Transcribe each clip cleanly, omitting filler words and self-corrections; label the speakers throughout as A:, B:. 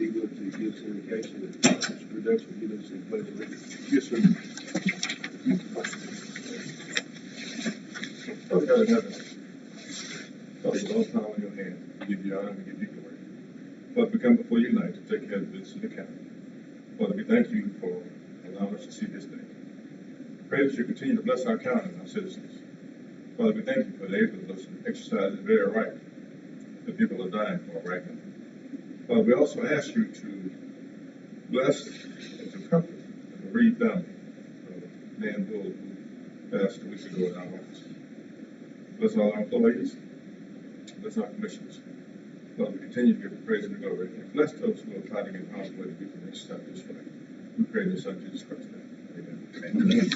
A: be willing to give us an indication of reduction, give us in pledge of allegiance.
B: Yes, sir. Father God in heaven, Father, with all power in your hand, we give you honor, we give you glory. Father, we come before you tonight to take care of the business of the county. Father, we thank you for allowing us to see this day. Pray that you continue to bless our county and our citizens. Father, we thank you for the able of us to exercise the very right that people are dying for right now. Father, we also ask you to bless and to comfort the bereaved family of Dan Bull, who passed 2 weeks ago in our office. Bless all our employees. Bless our commissioners. Father, we continue to give the praise and the glory. And bless those who are fighting in harm's way to be the next step this way. We pray in the Son Jesus Christ's name. Amen.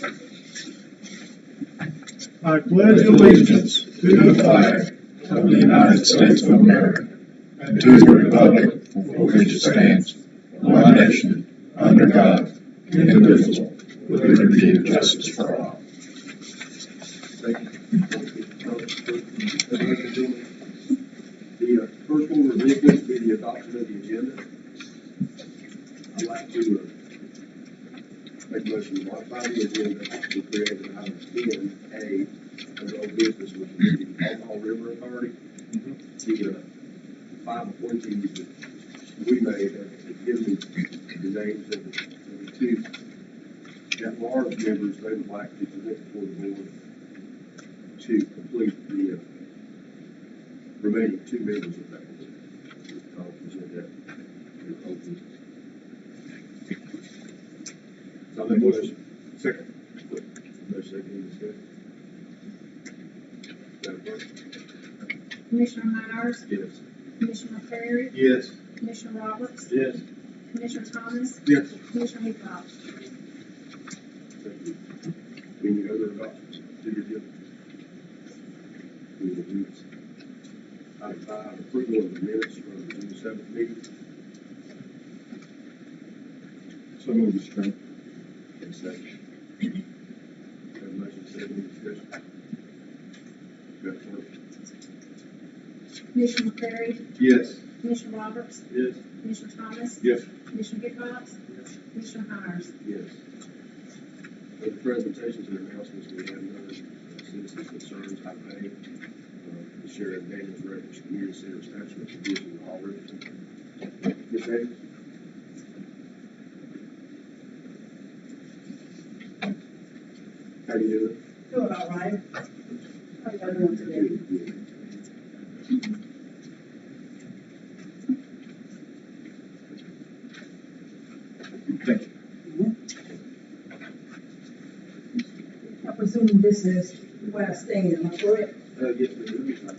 C: I pledge allegiance to the flag of the United States of America and to the republic for which it stands, one nation, under God, indivisible, with liberty and justice for all.
A: Thank you. The first order of business will be the adoption of the agenda. I'd like to make a motion to modify the agenda to create an item 10A as old business, which would be the Alcohol River Authority. The 5 appointees that we made have given me the names of the 2 at-large members they would like to present before the board to complete the remaining 2 members of that board. I'll present that in old business. I'll make a motion.
B: Second.
A: No second discussion. Madam Clerk?
D: Commissioner Myers,
A: Yes.
D: Commissioner Perry,
B: Yes.
D: Commissioner Roberts,
A: Yes.
D: Commissioner Thomas,
B: Yes.
D: Commissioner Hickok.
A: Thank you. Any other adoptions to your agenda? We will do this. Item 5, approval of the minutes from the June 7th meeting.
B: So moved, Mr. Chairman.
A: And second. Have a motion, second, discussion. Madam Clerk?
D: Commissioner Perry,
B: Yes.
D: Commissioner Roberts,
A: Yes.
D: Commissioner Thomas,
B: Yes.
D: Commissioner Hickok, Commissioner Myers.
A: Yes. For the presentations and announcements, we have none. Citizens concerns, item A, the Sheriff Daniels Refuge Community Center establishment condition in all Richardson. Ms. Davis? How you doing?
D: Doing all right. How you doing today?
A: Good.
B: Thank you.
E: I presume this is where I stand, am I correct?
A: Yes, ma'am.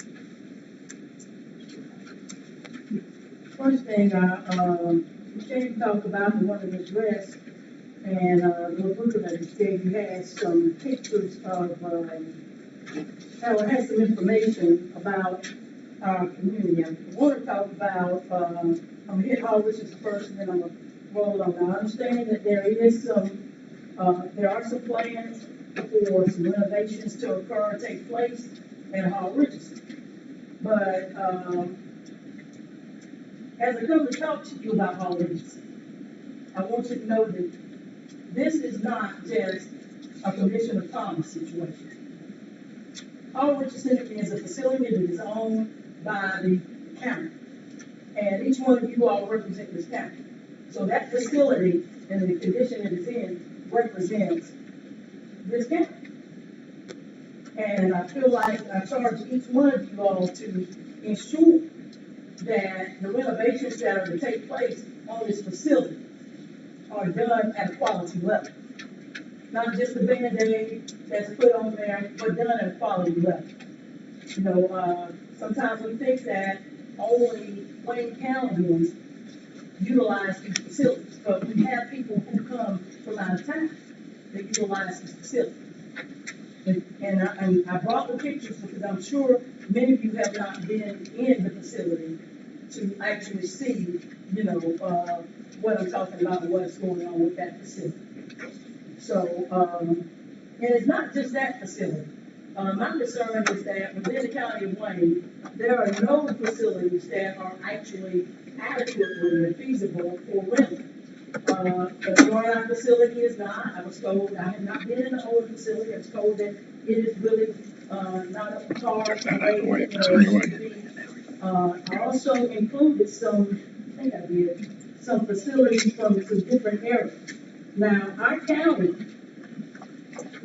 E: First thing, Shane talked about the one that was dressed, and, looking at it, said you had some pictures of, has some information about our community. I want to talk about, I'm gonna hit Hollis first, and then I'm gonna roll on. I understand that there are some plans for some renovations to occur and take place at Hall Richardson. But, as I come to talk to you about Hall Richardson, I want you to know that this is not just a Commissioner Thomas situation. Hall Richardson is a facility that is owned by the county, and each one of you all represent this county. So that facility and the condition it is in represents this county. And I feel like I charge each one of you all to ensure that the renovations that are to take place on this facility are done at a quality level. Not just the Band-Aid that's put on there, but done at a quality level. You know, sometimes we think that only Wayne Countyans utilize these facilities, but we have people who come from out of town that utilize these facilities. And I brought the pictures because I'm sure many of you have not been in the facility to actually see, you know, what I'm talking about and what's going on with that facility. So, and it's not just that facility. My concern is that within the county of Wayne, there are no facilities that are actually adequately and feasible for rental. The Florida facility is not, I was told, I have not been in the older facility, I was told that it is really, not up to par. I also included some, I think I did, some facilities from some different areas. Now, our county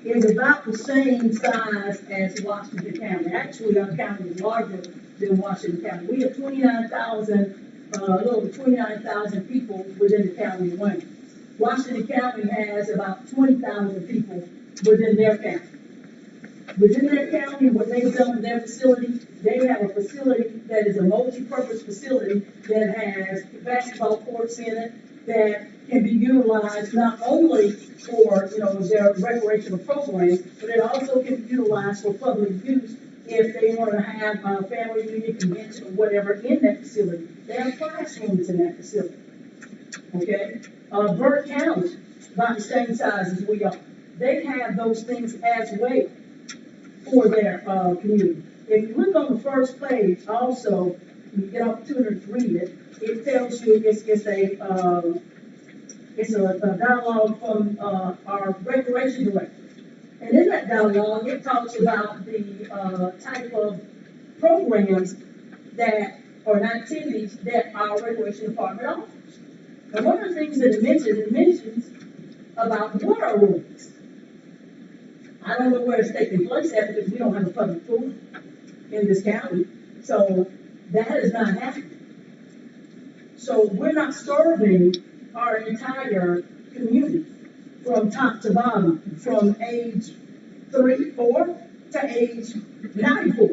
E: is about the same size as Washington County. Actually, our county is larger than Washington County. We have 29,000, a little over 29,000 people within the county of Wayne. Washington County has about 20,000 people within their county. Within their county, what they've done with their facility, they have a facility that is a multi-purpose facility that has basketball courts in it that can be utilized not only for, their recreational programs, but it also can be utilized for public use if they want to have a family reunion, convention, or whatever in that facility. They have classrooms in that facility. Okay? Burke County, about the same size as we are. They have those things as well for their community. If you look on the first page, also, you get opportunity to read it. It tells you it's a dialogue from our recreation director. And in that dialogue, it talks about the type of programs that, or activities that our recreation department offers. And one of the things that it mentions about water aerobics. I don't know where it's taking place at because we don't have a public pool in this county. So that is not happening. So we're not serving our entire community from top to bottom, from age 3, 4 to age 94.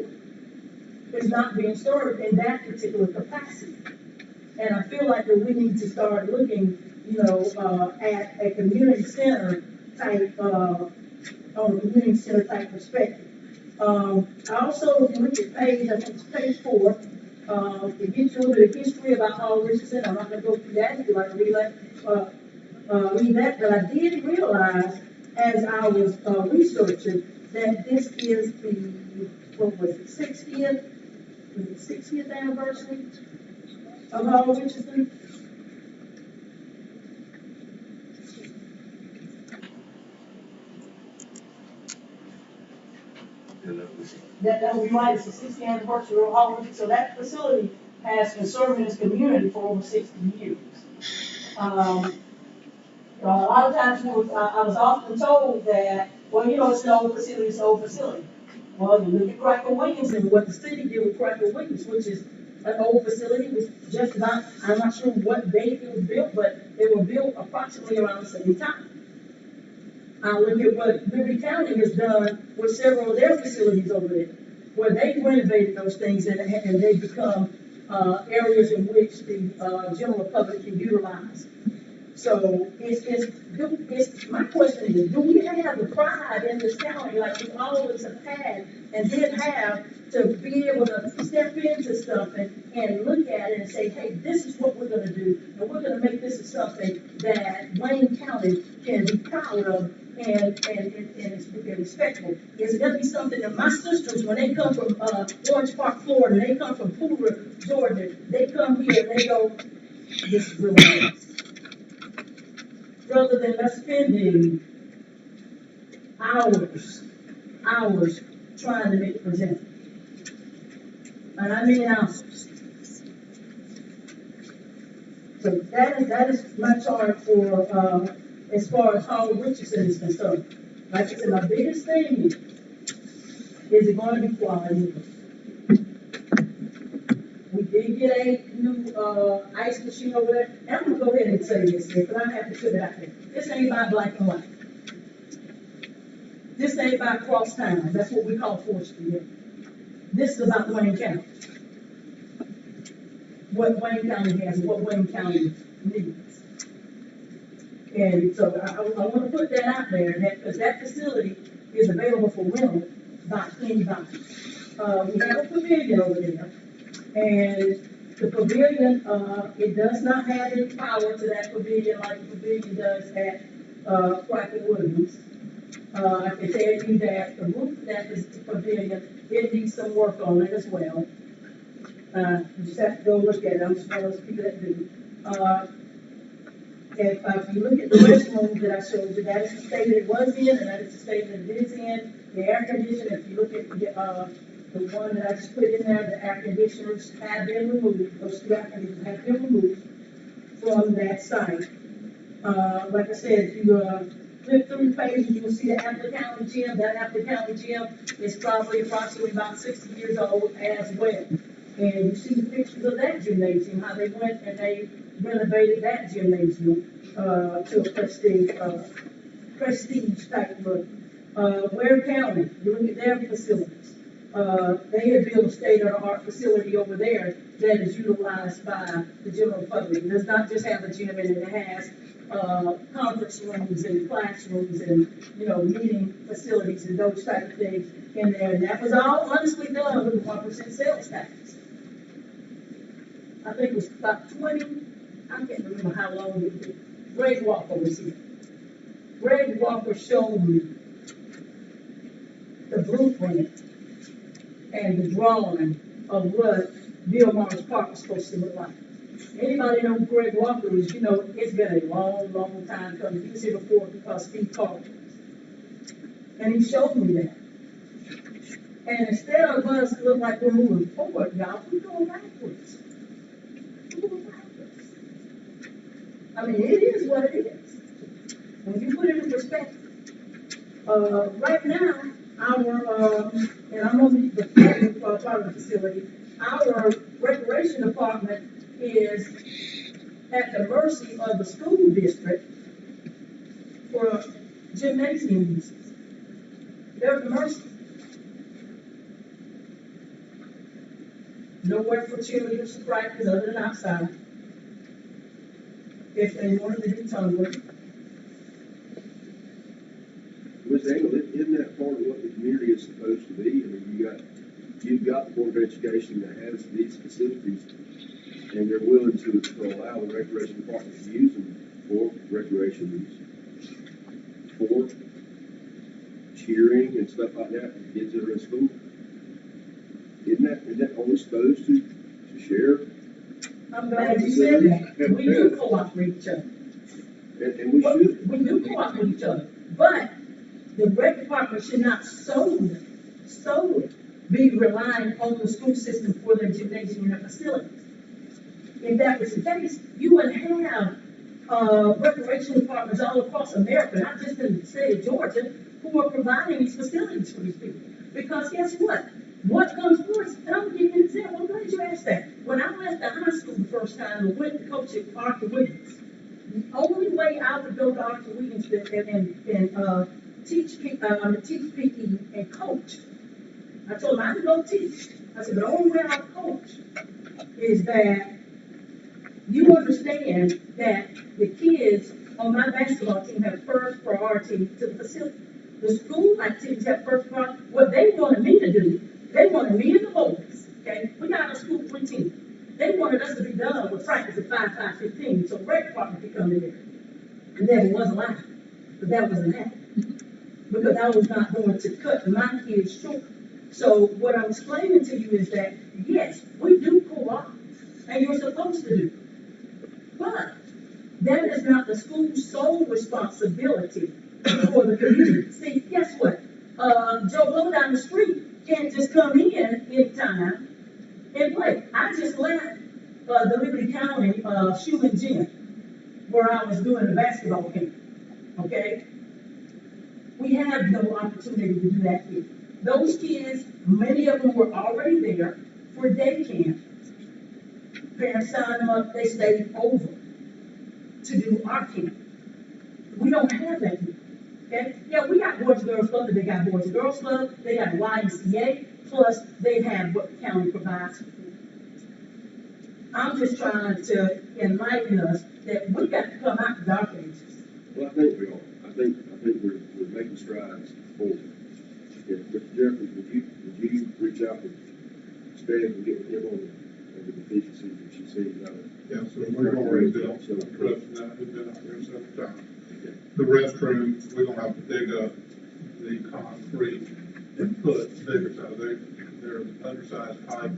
E: It's not being served in that particular capacity. And I feel like that we need to start looking, at a community center type, on a community center type perspective. I also, if you look at I think it's page 4, it gives you a little bit of history about Hall Richardson. I'm not going to go through that if you like to read that, but I did realize as I was researching that this is the, 60th anniversary of Hall Richardson. That would be right, it's the 60th anniversary of Hall Richardson. So that facility has been serving its community for over 60 years. A lot of times I was often told that, it's an old facility, Well, you look at Cracker Williams and what the city did with Cracker Williams, which is an old facility. It was just about, I'm not sure what date it was built, but they were built approximately around the same time. Look at what Liberty County has done with several of their facilities over there, where they've renovated those things and they've become areas in which the general public can utilize. So my question is, do we have the pride in this county like we always have had and did have to be able to step into something and look at it and say, hey, this is what we're going to do, and we're going to make this something that Wayne County can be proud of and respectful. Is it going to be something that my sisters, when they come from Orange Park, Florida, they come from Pooler, Georgia, they come here and they go, this is really nice. Rather than us spending hours trying to make it present. And I mean hours. So that is my charge for as far as Hall Richardson is concerned. Like I said, my biggest thing is it going to be quality? We did get a new ice machine over there. And I'm going to go ahead and say this here, but I have to put it out there. This ain't about black and white. This ain't about cross town. That's what we call 4th Street. This is about Wayne County. What Wayne County has, what Wayne County needs. And so I want to put that out there, because that facility is available for rental by anybody. We have a pavilion over there. And the pavilion, it does not have any power to that pavilion like the pavilion does at Cracker Williams. I can tell you that the roof that is the pavilion, it needs some work on it as well. You just have to go look at it, I'm just one of those people that do. If you look at the restroom that I showed you, that is the state that it was in, and that is the state that it is in. The air conditioner, if you look at the one that I just put in there, the air conditioners have been removed, those two air conditioners have been removed from that site. Like I said, if you, flip through the pages, you will see the Apple County Gym. That Apple County Gym is probably approximately about 60 years old as well. And you see the pictures of that gymnasium, how they went and they renovated that gymnasium, to a prestige type look. Ware County, you look at their facilities. They have built a state-of-the-art facility over there that is utilized by the general public. It does not just have a gym in it, it has conference rooms and classrooms and, meeting facilities and those type of things in there. And that was all honestly done with a 1% sales tax. I think it was about 20, I can't remember how long it was. Greg Walker was here. Greg Walker showed me the blueprint and the drawing of what Bill Morris Park was supposed to look like. Anybody know who Greg Walker is, it's been a long, long time coming. He was here before Steve Carter. And he showed me that. And instead of us look like we're moving forward, y'all, we're going backwards. We're going backwards. I mean, it is what it is. When you put it in perspective, right now, and I'm on the part of the facility, our recreation department is at the mercy of the school district for gymnasium uses. They're at the mercy. Nowhere for cheerleaders to practice other than outside. If they wanted to do tumbling.
A: Ms. Engel, isn't that part of what the community is supposed to be? I mean, you've got the Board of Education that has these facilities, and they're willing to allow the recreation department to use them for recreation use, for cheering and stuff like that for kids that are in school. Isn't that only supposed to share?
E: I'm glad you said that. We do cooperate with each other.
A: And we should.
E: We do cooperate with each other. But the rec department should not solely be relying on the school system for their gymnasium and their facilities. If that was the case, you would have recreation departments all across America, not just in the state of Georgia, who are providing these facilities for these people. Because guess what? What comes first? And I'm going to give you an example. I'm glad you asked that. When I left the high school the first time and went to coach at Arthur Wiggins, the only way I would go to Arthur Wiggins and teach PE and coach, I told him I could go teach. I said, the only way I coach is that you understand that the kids on my basketball team have first priority to the facility. The school activities have first priority. What they wanted me to do, they wanted me and the boys, okay? We got a school 3 team. They wanted us to be done with practice at 5:15, so the rec department could come in there. And that wasn't allowed, but that wasn't happening. Because I was not going to cut my kids short. So what I'm explaining to you is that, yes, we do co-op, and you're supposed to do. But that is not the school's sole responsibility for the community. See, guess what? Joe Blow down the street can't just come in anytime and play. I just left the Liberty County Schumann Gym where I was doing the basketball camp. Okay? We have no opportunity to do that here. Those kids, many of them were already there for day camp. Parents signed them up, they stayed over to do our camp. We don't have that here. Okay? Yeah, we got Boys and Girls Club, but they got Boys and Girls Club, they got YMCA, plus they have what the county provides. I'm just trying to enlighten us that we got to come out of dark ages.
A: Well, I think we are. I think we're making strides forward. Mr. Jeffries, would you reach out to Steph and get with him on the deficiencies that she sees out of?
C: Yeah, so we've already dealt with addressing that, we've been out there several times. The restrooms, we're gonna have to dig up the concrete and put bigger, so they're undersized pipe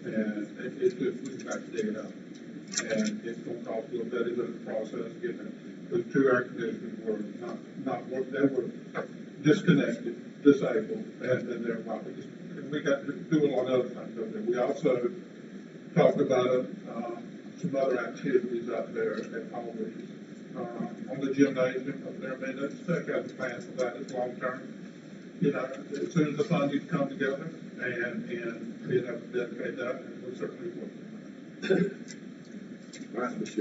F: And it's just, we've got to dig it up. And it's gonna cost a little bit of the process, getting it. Those two air conditioners were not work, they were disconnected, disabled, and they're not, and we got to do a lot of other things over there. We also talked about, some other activities out there at Always. On the gymnasium up there, I mean, let's check out the plan for that, it's long term. You know, as soon as the funding come together and being able to dedicate that, and we'll certainly work on that.
A: All right, Mr.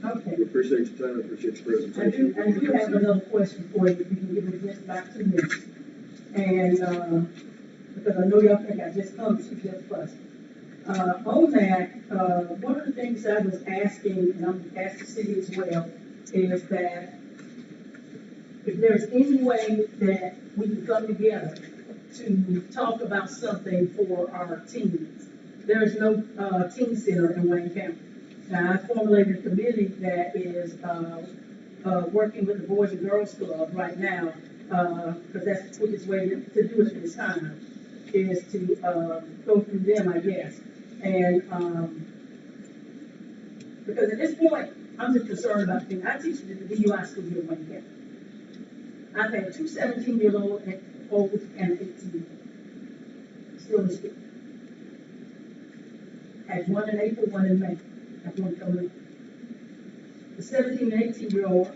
E: Okay.
A: We appreciate your time, appreciate your
E: I
A: presentation.
E: do have another question for you, if you can give it just back to me. And, because I know y'all think I just come to just fuss. On that, one of the things I was asking, and I'm asking the city as well, is that if there's any way that we can come together to talk about something for our teens. There is no, teen center in Wayne County. Now, I formulated a committee that is, working with the Boys and Girls Club right now, because that's the quickest way to do it at this time, is to, go through them, I guess. And, because at this point, I'm just concerned about things. I teach at the DUI school here in Wayne County. I've had two 17-year-olds and 18 still in school. Had one in April, one in May. Have one coming in. The 17 and 18-year-old,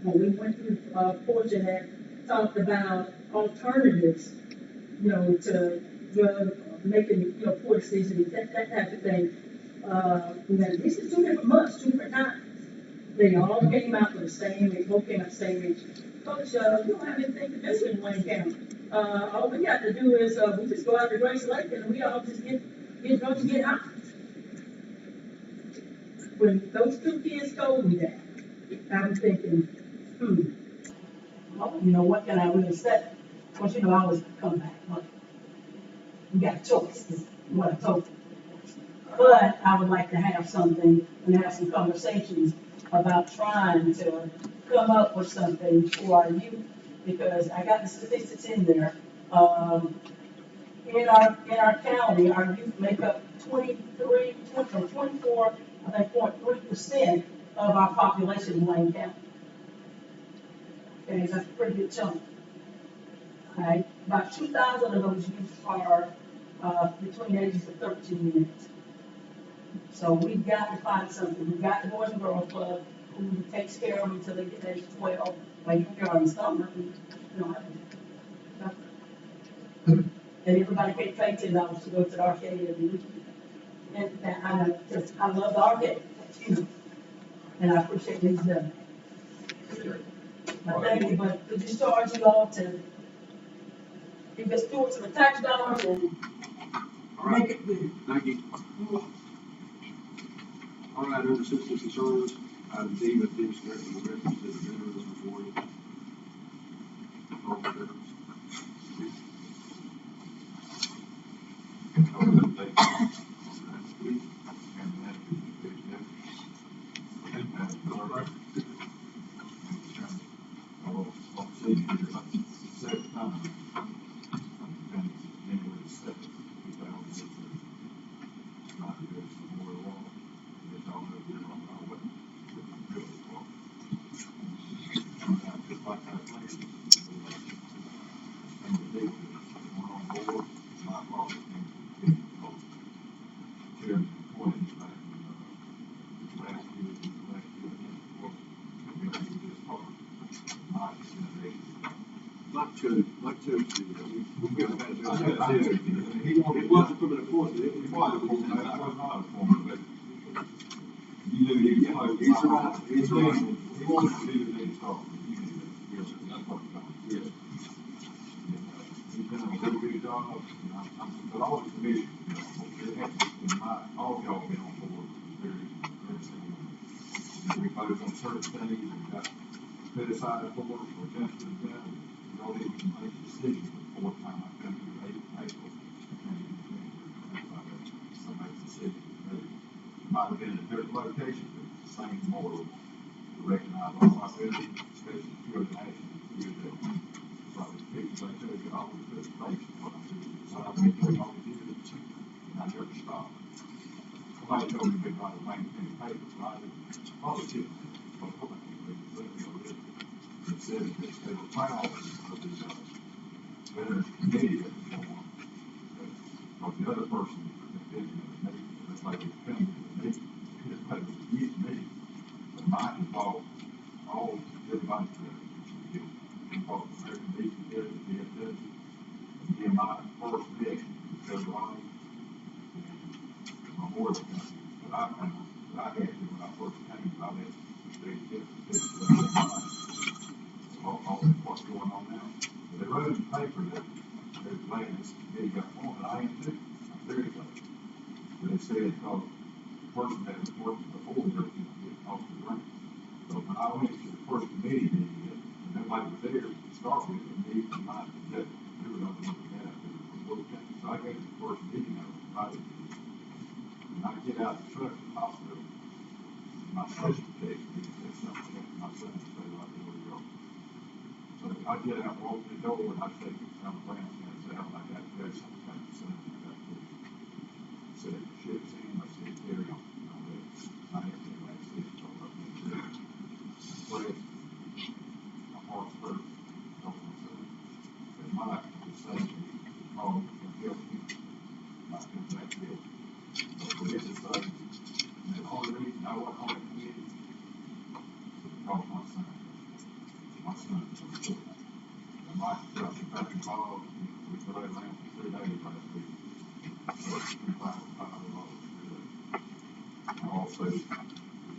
E: when we went through portion that talked about alternatives, you know, to drug, making, you know, poor decisions, that type of thing. You know, this is 2 different months, 2 different times. They all came out with the same, they both came out the same age. Coach, you don't have anything to do in Wayne County. All we got to do is, we just go out to Grace Lake and we all just get drunk and get high. When those 2 kids told me that, I'm thinking, well, you know, what can I really say? Of course, you know, I was come back, but we got a choice, is what I told them. But I would like to have something, and have some conversations about trying to come up with something for our youth, because I got the statistics in there. In our county, our youth make up 24, I think 0.3% of our population in Wayne County. Okay, that's a pretty good chunk. Right? About 2,000 of those youth are between ages of 13 and 18. So we've got to find something. We've got the Boys and Girls Club who takes care of them until they get to age 12. Like you go in the summer, you don't have to. And everybody can't pay $10 to go to the arcade every week. And I know, because I love the arcade, you know, and I appreciate these done. But thank you, but to discharge you all to give us stewards of the tax dollars and make it good.
A: Thank you. All right, under citizen concerns, item D, with the discussion of reference to the veterans before you. All the veterans. It wasn't from an enforcement, it was.
C: You knew he was.
A: He's right, he's right.
C: He wanted to do the next talk. Yes, sir, that's what he thought. Yes. He's done a really good job, but all the commission, all of y'all been on board very single. We voted on certain things and got put aside for or adjusted them. Y'all didn't even make a decision before time I come to April. So make a decision. Might have been in a different location, but it's the same model to recognize all our veterans, especially through the nation. So the pictures I showed you, all the participation, what I do. So I think we always did it, and I never stopped. somebody told me they'd write a main thing paper, so I did, politicians, but I can't read it. It says that they were proud of the, veterans committee that was formed. But the other person that did it, it's like it's coming to the meeting, it's like it's a huge meeting. But mine involved all, everybody to involved the American Legion, the DFW, and me and my first mission, so Ronnie, and Memorial Company, that I had to when I first came, I had all what's going on now. But they wrote in the paper that they're playing this committee got formed, and I am too. I'm very glad. But they said, because the person that was working before there, get off the ground. So when I went to the first committee meeting, and nobody was there to start with, and me and my executive, we were not looking at it. So I got to the first meeting, I was invited to. And I get out of the truck at the hospital, my sister takes me, and says something that my son said, like, where you go. So I get out, walk the door, and I take it down the branch, and I say, oh, I got to go sometime, so I got to say, shit's in, I said, carry on. I had to like six, so I was there. But my heart's hurt, and my was saying, oh, you can help me, I can back here. But this is like, and the only reason I wasn't on the committee is because my son. My son is a kid. And Mike got me back involved. We played around for 3 days last week. So we found and also, to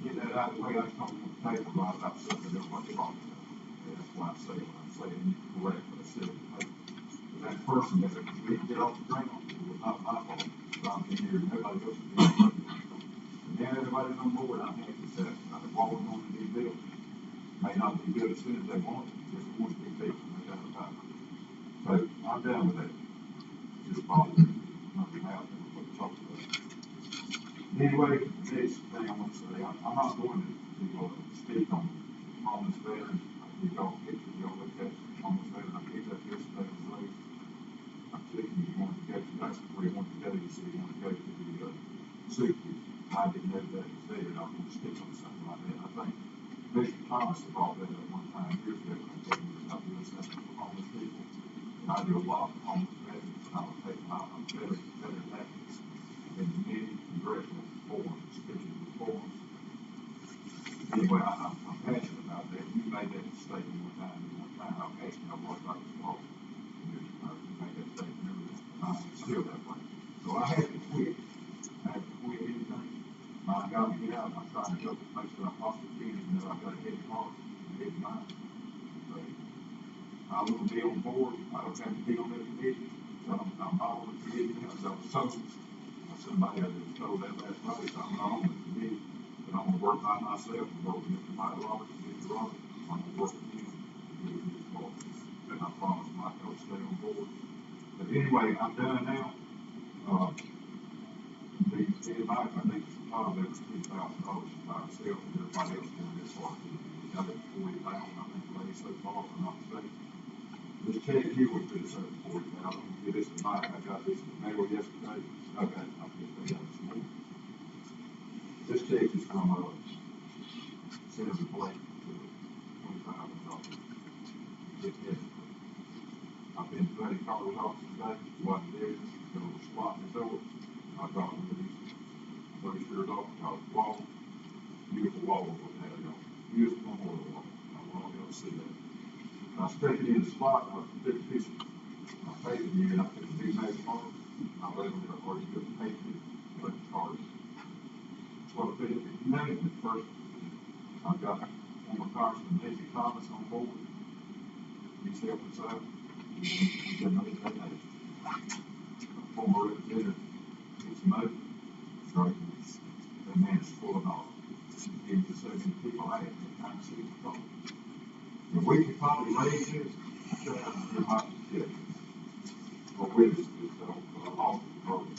C: get that out of the way, I told him on the table a lot about something that everybody talks about. And that's why I say what I'm saying, you're correct, but I said it. But that person that didn't get off the ground, it was not my fault. So I'm in here, and nobody else is doing it. And now everybody's on board, I'm happy that the wall is on the new building. May not be good as soon as they want it, just want to be fixed, no doubt about it. So I'm done with that. Just bothers me, nothing else, what we talked about. Anyway, the next thing I want to say, I'm not going to speak on homeless veterans. We all picture, we all look at homeless veterans. I picked up yesterday on the road. I'm thinking he wanted to go to, that's where he wanted to go. He said he wanted to go to the soup. I didn't know that was there, and I want to speak on something like that. I think Mr. Thomas brought that up one time years ago when I told him about doing something for homeless people. And I do a lot for homeless veterans, and I would take my veteran advocates in many congressional forums, speaking with forums. Anyway, I'm passionate about that. You made that statement one time, I was asking you what I was wrong. You made that statement, and I'm still that way. So I had to quit. I had to quit anything. My God, to get out, I'm trying to help make sure I'm possible kids, and that I've got a heavy heart and a heavy mind. So I want to be on board. I don't have to be on that committee. So I'm not on the committee now. So I was told, somebody I was told that last night, so I'm not on the committee. But I'm going to work by myself and work with Mr. Mike Roberts and Mr. Roberts. I'm going to work with him and do his part. And I promise Mike I'll stay on board. But anyway, I'm done now. Mike, I think it's probably $2,000 by myself and everybody else doing this part. Got it for $40,000, I think, lady so far, if I'm not mistaken. This check here was for this over $40,000. I'm going to give this to Mike. I got this in the mail yesterday. Okay, I'll get that this morning. This check is from Senator Blake for $25,000. I've been to Buddy Carter's office today, wasn't there, so I was squatting the door. I got one of these brochures off, called Wall, beautiful wall of what had on. Beautiful memorial wall. I want y'all to see that. And I stuck it in the spot, and I took a picture. I painted it, and I took a big nice mark. I let them there, or you could paint it, but the cards. Well, if you name it first, I've got former Congressman Nancy Thomas on board. He's helping us out. He's been another donation. Former Representative, it's Mo. Right. That man is full of knowledge. He was so many people I had that kind of see the problem. If we could probably raise this, shut down the hospital, or witness this off the program.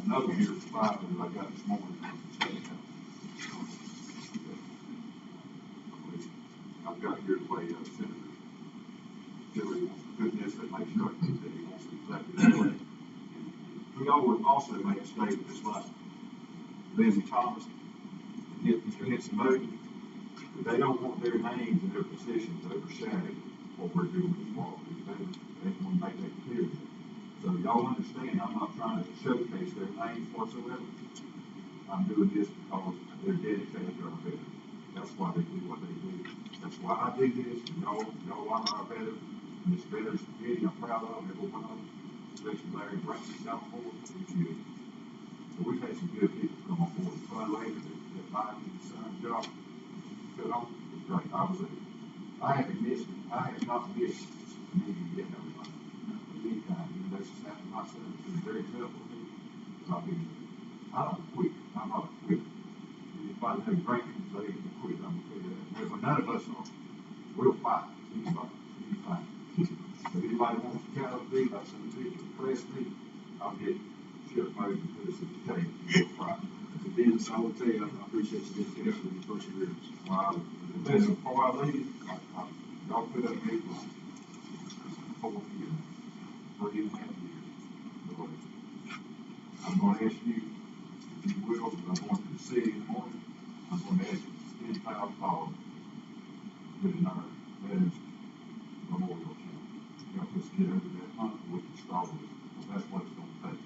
C: Another year's five that I got this morning. I've got here to play Senator Hillary wants to put this that makes sure that he wants to exactly that way. We always also make a statement just like
G: Lindsey Thomas, Mr. Henson Moody, they don't want their names and their positions overshadowed what we're doing with the law. They want to make that clear. So y'all understand, I'm not trying to showcase their names whatsoever. I'm doing this because they're dedicated to our veterans. That's why they do what they do. That's why I do this. Y'all are our veterans. And this veterans committee, I'm proud of every one of them, especially Larry Brady, South Florida, each year. So we've had some good people come on board. The fundraiser that Biden and his son Josh put on was great. I haven't missed it. I have not missed a meeting yet, everybody. Anytime, that's just happened myself. It's been very tough for me. I don't quit. I'm not a quitter. If I have drinking, so they can quit. I'm gonna tell you that. But none of us are. We'll fight. Anytime. If anybody wants to challenge me about some individual, press me, I'll get Sheriff Moses to put us in the table. We'll fight.
A: Mr. Dennis, I will tell you, I appreciate your dedication and your perseverance.
G: Well, listen, before I leave, y'all put up me for 4 years, 3.5 years. Lord, I'm gonna ask you, if you will, I'm going to the city in the morning, I'm gonna ask you $10,000 within our veterans memorial account. Help us get over that hump, we can start with it, because that's what it's gonna take.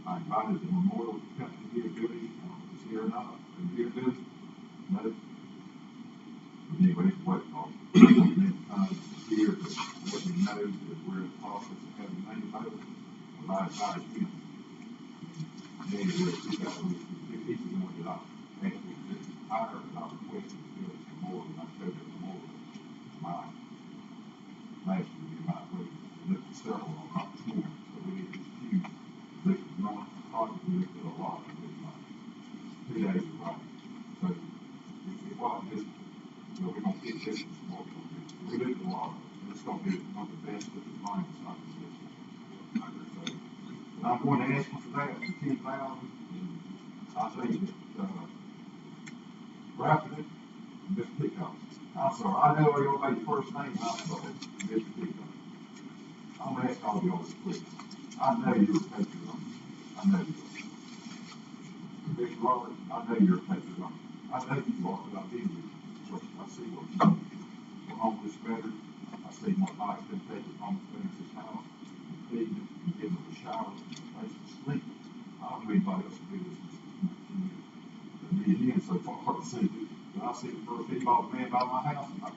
G: I invited the memorial company here, Billy, I don't know if it's here or not, are you here, Billy? No? But anyway, it's what it costs. Here, but what we know is we're in the process of having money voted, well, I advise you. Maybe we got to, if you want it off, actually, just hire, and I requested to do it more than I showed it more than my, last year, my way, and looked at several on October 4th, so we need this huge, looked at one project, we looked at a lot of this money. 2 days of writing. So, it wasn't just, well, we're gonna get this and what we're gonna do. We looked at a lot of it, and it's gonna be one of the best of the finest I've seen. So, and I'm going to ask you for that, for 10,000, and I think that, Rapid, Mr. Pickoff. I'm sorry, I know everybody's first name, I'm sorry, Mr. Pickoff. I'm gonna ask all of y'all this quick. I know you're a patriot. I know you are. Mr. Robert, I know you're a patriot. I know you are, but I've been with you. I see what you do. We're homeless veterans. I see what life's been taken from his house, and feeding him, and giving him a shower, and a place to sleep. I don't know anybody else to do this. Me and him so far, I see it. When I see the first people off man by my house, I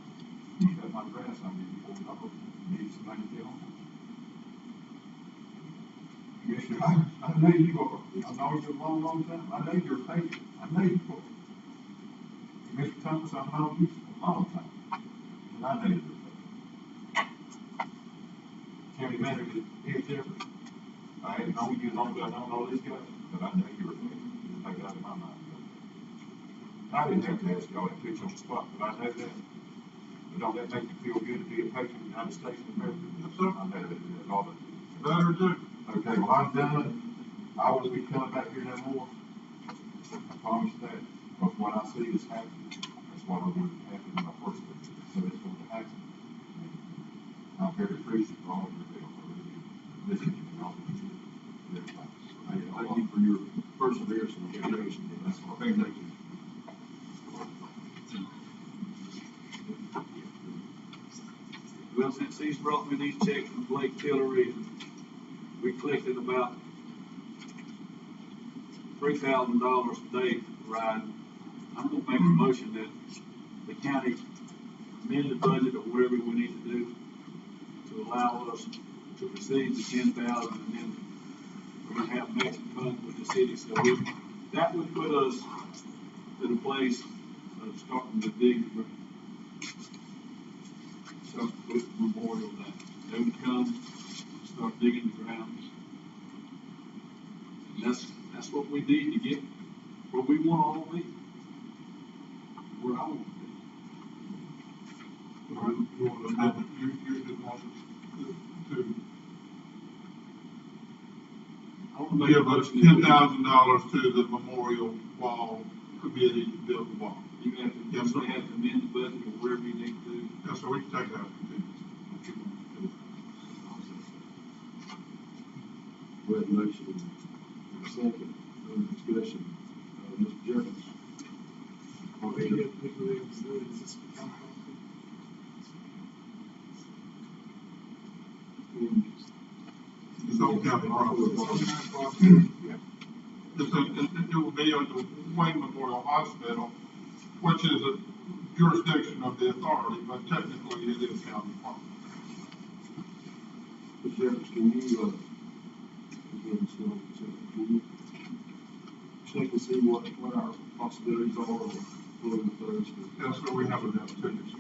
G: cut my grass, I mean, before I need somebody to get on. Commissioner, I know you are. I've known you a long, long time. I know you're a patriot. I know you are. Mr. Thomas, I've known you a long time. And I know you're a patriot. County manager is different. I haven't known you as long as I've known all these guys, but I know you're a patriot. There's no doubt in my mind. I didn't have to ask y'all to put you on the spot, but I know that. But don't that make you feel good to be a patriot of the United States of America?
F: Yes, sir.
G: I know that all that.
F: Better do.
G: Okay, well, I'm done. I will be coming back here no more. I promise you that. Because what I see is happening. That's what I wanted to happen in my first place. So it's going to happen. And I'm very appreciative of all of your help. I really am. Listening to all of you.
A: Thank you for your perseverance and dedication.
G: That's what
B: Thank you.
H: Well, since he's brought me these checks from Blake Tillery, we collected about $3,000 today for riding. I'm gonna make a motion that the county amend the budget or whatever we need to do to allow us to receive the 10,000, and then we're gonna have matching funds with the city. So that would put us to the place of starting to dig the ground. Start putting memorial down. They would come, start digging the ground. And that's what we need to get where we want all to be. Where I want to be.
F: You want to amend it, you just want to
H: I want to make a
F: give us
H: motion.
F: $10,000 to the memorial wall committee to build the wall.
H: You have to,
F: Yes, sir.
H: you have to amend the budget or wherever you need to do.
F: Yes, sir, we can take that.
A: We have a motion and a second, further discussion.
H: Jeffers. On the
F: It's all county property. It will be under Wayne Memorial Hospital, which is a jurisdiction of the authority, but technically it is county property.
H: Mr. Jeffers, can you, again, so, can you check and see what our possibilities are or what the funds to?
F: Yes, sir, we have a opportunity.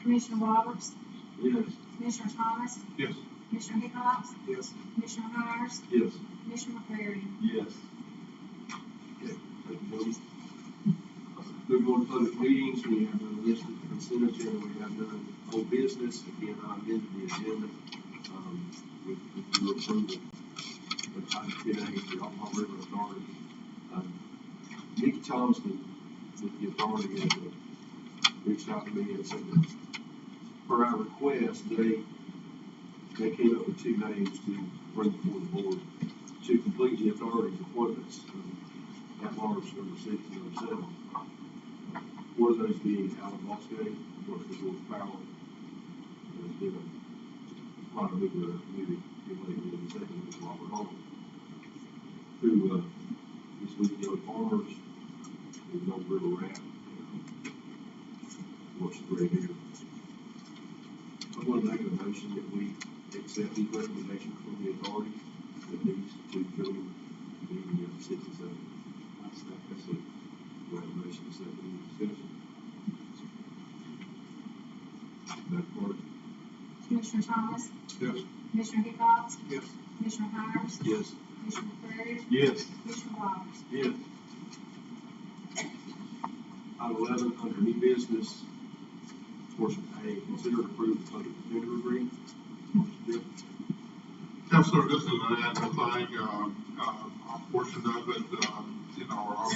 D: Commissioner Roberts,
H: Yes.
D: Commissioner Thomas,
F: Yes.
D: Commissioner Hickox,
H: Yes.
D: Commissioner Myers,
H: Yes.
D: Commissioner McCreary.
H: Yes. Okay, thank you, Jody. Moving on to public meetings, we have a list of consent agenda, we have none old business, again, I amended the agenda, with your approval. But item 10A, the Oklahoma River Authority. Nikki Thompson, with the authority, has reached out to me and said that for our request, they came up with two names to bring before the board to complete the authority's appointments at large, number 6 and number 7. One of those being Alan Bosgate, of course, the George Powell. There's been a lot of movement lately, and the second is Robert Hall. Through this week, Young Farmers, and Young River Rat, works great here. I want to make a motion that we accept these recommendations from the authority that these two gentlemen be 6 and 7. That's it. We have a motion to second discussion. That part.
D: Commissioner Thomas,
F: Yes.
D: Commissioner Hickox,
F: Yes.
D: Commissioner Myers,
H: Yes.
D: Commissioner McCreary,
H: Yes.
D: Commissioner Roberts.
H: Yes. Item 11, under new business, portion A, consider approved public defender agreement.
F: Yes, sir, this is an annual thing, a portion of it, our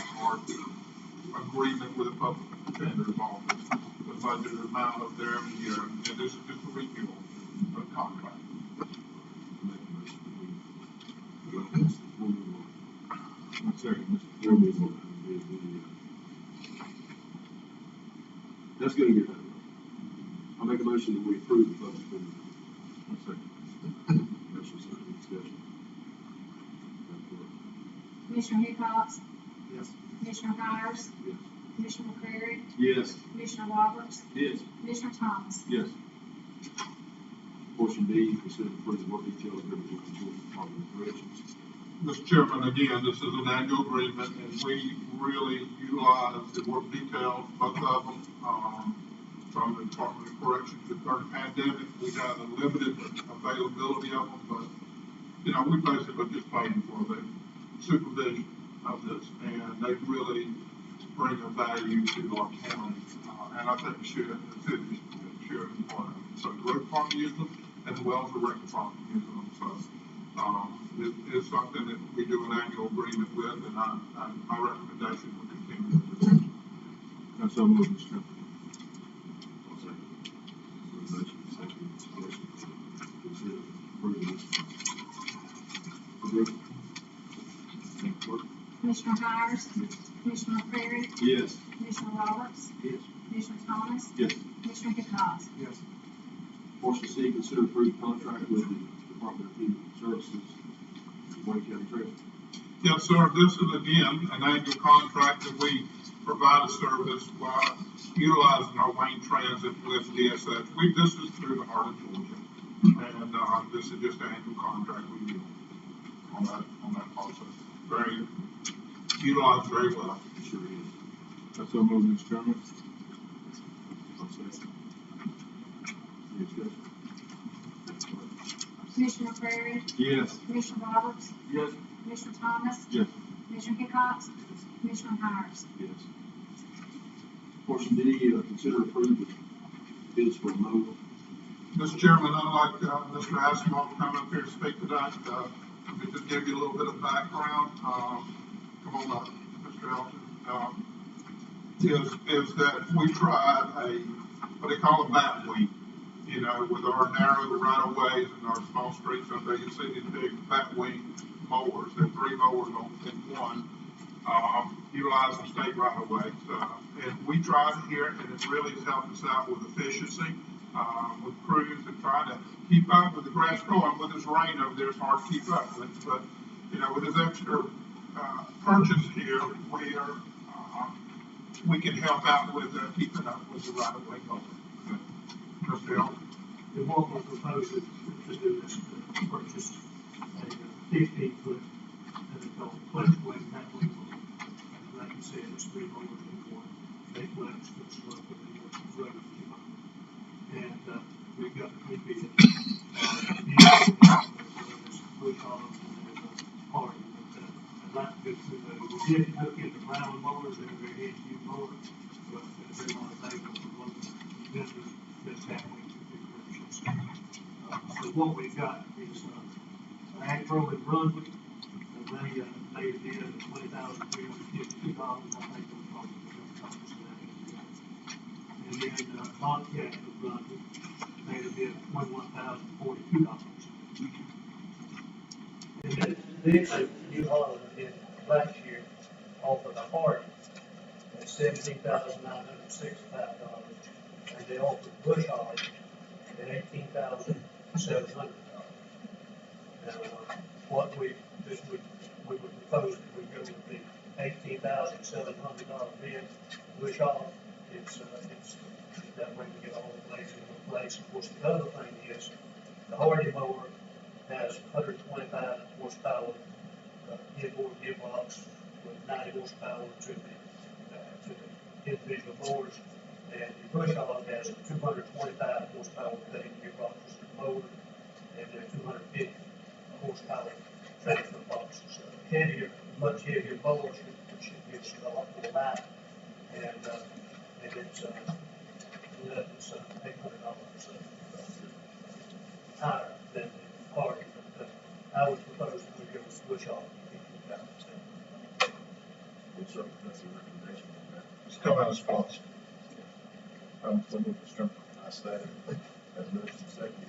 F: agreement with the public defender's office, the budget amount of their every year, and this is just a renewal of contract.
B: One second,
H: That's gonna get done. I'll make a motion that we approve the public defender.
B: one second.
H: Motion, second, discussion.
D: Commissioner Hickox,
H: Yes.
D: Commissioner Myers,
H: Yes.
D: Commissioner McCreary,
H: Yes.
D: Commissioner Roberts,
H: Yes.
D: Commissioner Thomas.
B: Yes.
H: Portion B, consider approving work detail agreement with the Georgia Department of Corrections.
F: Mr. Chairman, again, this is an annual agreement, and we really utilize the work details, both of them, from the Department of Corrections. During the pandemic, we had a limited availability of them, but, we basically just paid for the supervision of this, and they really bring a value to our county, and I think the city should employ them. So the road department uses them, as well as the rec department uses them, so. It's something that we do an annual agreement with, and my recommendation will continue with this.
B: That's all moving, Mr. Chairman.
H: Motion, second, discussion. Consider approving this agreement. Madam Clerk?
D: Commissioner Myers, Commissioner McCreary,
H: Yes.
D: Commissioner Roberts,
H: Yes.
D: Commissioner Thomas,
B: Yes.
D: Commissioner Hickox.
H: Yes. Portion C, consider approved contract with the Department of Human Services, Wayne County Treasurer.
F: Yes, sir, this is again an annual contract that we provide a service while utilizing our Wayne Transit with DSH. This is through the heart of Georgia, and this is just an annual contract we do on that process. Very, utilized very well.
H: Sure is.
B: That's all moving, Mr. Chairman.
H: I'll second. Any discussion?
D: Commissioner McCreary,
H: Yes.
D: Commissioner Roberts,
H: Yes.
D: Commissioner Thomas,
B: Yes.
D: Commissioner Hickox, Commissioner Myers.
H: Yes. Portion D, consider approving bids for mobile.
F: Mr. Chairman, I'd like Mr. Asimov to come up here and speak to that. Let me just give you a little bit of background. Come on up, Mr. Elton. Is that we tried what they call a bat week you know, with our narrow right of ways and our small streets, up there, you see these big fat wing mowers, there are 3 mowers in one, utilizing state right of ways. And we tried here, and it really has helped us out with efficiency, with crews and trying to keep up with the grass growing. With this rain over there, it's hard to keep up with, but, you know, with this extra, purchase here, we can help out with, keeping up with the right of way mower. Mr. Hill?
I: And what we're proposing to do is to purchase a 15-foot, and it's called flex wing, that wing. And like you said, it's 3 mowers before they flex to the slope of the road. And, we've got 3 bids. Bush Hogs and there's a party, but, I'd like to go through those. We did look at the Brown mowers, they're very heavy mowers, but they're not available for local vendors that's happening to big purchases. So what we've got is, Agro in Brunswick, and they made a bid of $20,352. I think those probably going to cost us that. And then, Bobcat in Brunswick made a bid of $21,042. And then New Holland did last year offered a Hardy at $17,965, and they offered Bush Hog at $18,700. Now, what we would propose that we go with the $18,700 bid Bush Hog. It's that way we get all the blades in one place. Of course, the other thing is the Hardy mower has 125 horsepower inboard gearbox with 90 horsepower to the individual mowers, and the Bush Hog has a 225 horsepower cutting gearbox to the mower, and then 250 horsepower transfer box. So heavier, much heavier mowers, which gives you a lot more life, and it's $800 higher than the Hardy. I would propose that we go with Bush Hog.
B: What's up, that's a recommendation on that.
F: It's come out of spots.
B: So move to strengthen. I stand. As motion second,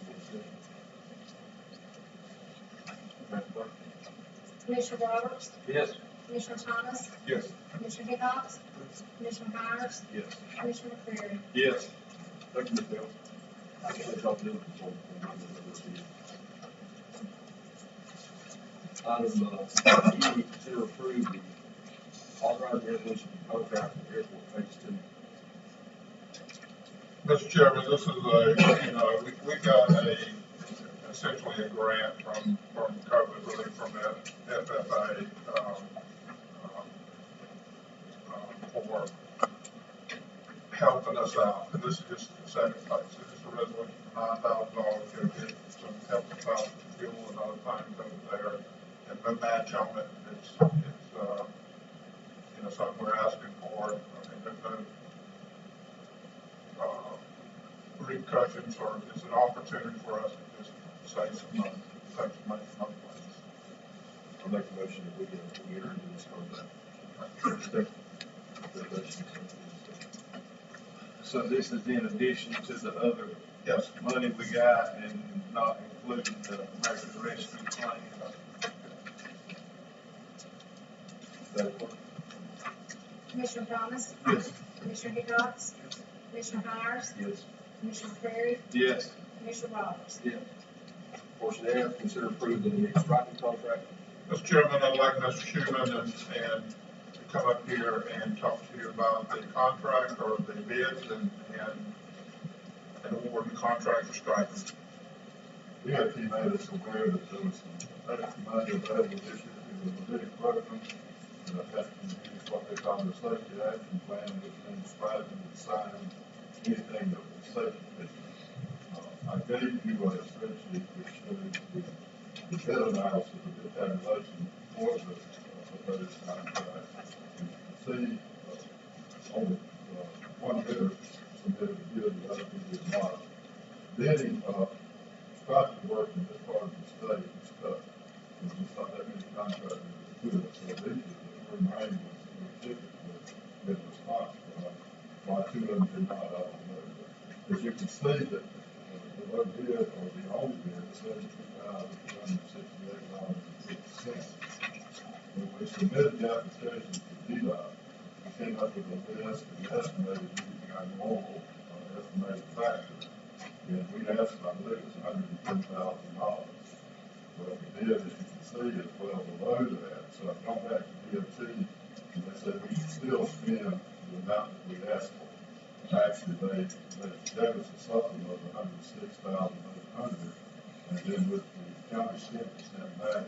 B: Madam Clerk?
D: Commissioner Roberts,
B: Yes.
D: Commissioner Thomas,
B: Yes.
D: Commissioner Hickox, Commissioner Myers,
B: Yes.
D: Commissioner McCreary.
B: Yes. Thank you, Ms. Bell. I can let y'all do it before. Item, E, consider approve the authorized resolution contract for airport phase 2.
F: Mr. Chairman, this is we got essentially a grant from COVID relief from FFA, for helping us out. And this is just the second phase. It's just a resolution for $9,000. It'll get some help us out with fuel and other things over there. And no match on it. It's something we're asking for. I mean, there's no repercussions, or it's an opportunity for us to just save some money, save some money from other places.
B: I'll make a motion that we enter into this contract.
J: So this is in addition to the other
F: Yes.
J: money we got and not including the American Rescue Plan?
D: Commissioner Thomas,
J: Yes.
D: Commissioner Hickox, Commissioner Myers,
B: Yes.
D: Commissioner McCreary,
J: Yes.
D: Commissioner Roberts.
B: Yes. Portion F, consider approving the striping contract.
F: Mr. Chairman, I'd like Mr. Schuman and to come up here and talk to you about the contract or the bids and award the contract for striping.
C: DOT made us aware that there was some extra money available this year through the Levitic program. And I've had to use what they call the safety action plan, which means striping and sign anything that was safety. I gave you a spreadsheet which showed the bid analysis of the tabulation for the those contracts. You can see only one bidder submitted a bid, the other bid did not. Bidding, striping work in this part of the state is tough. There's just not that many contractors that do it. So these are the three main ones that we typically get a response from. Why two of them did not, I don't know. But as you can see that
G: low bid or the only bid is $72,268.50. When we submitted the application to DDOT, we came up with a list and estimated using our normal estimated factor. And we asked, I believe it was $110,000. Well, the bid, as you can see, is well below that. So I've gone back to DOT and they said we should still spend the amount that we asked for. Actually, they gave us a supplement of $106,800, and then with the county 10% back,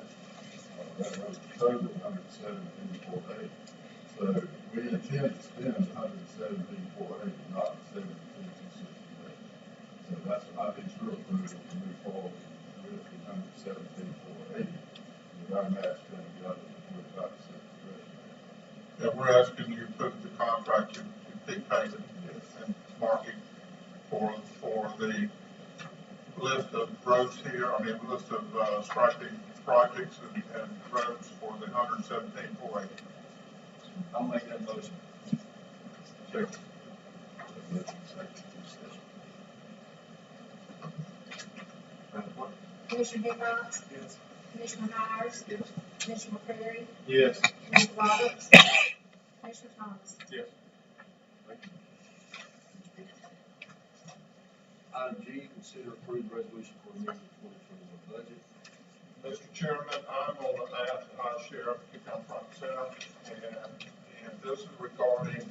G: that was a total of $117,480. So we intend to spend $117,480, not $72,268. So that's what I need your approval to move forward with the $117,480. With our match coming together with the 5% discretionary.
F: Yeah, we're asking you to put the contract in peak payment and marking for the list of roads here, list of striping projects and roads for the 117,480.
H: I'll make that motion.
F: Second.
D: Commissioner Hickox?
H: Yes.
D: Commissioner Myers?
H: Yes.
D: Commissioner McCreary?
J: Yes.
D: Commissioner Roberts? Commissioner Thomas?
J: Yes.
A: Item G, consider approved resolution for amendment to 2021 budget.
F: Mr. Chairman, I'm going to ask our sheriff to come front and center, and this is regarding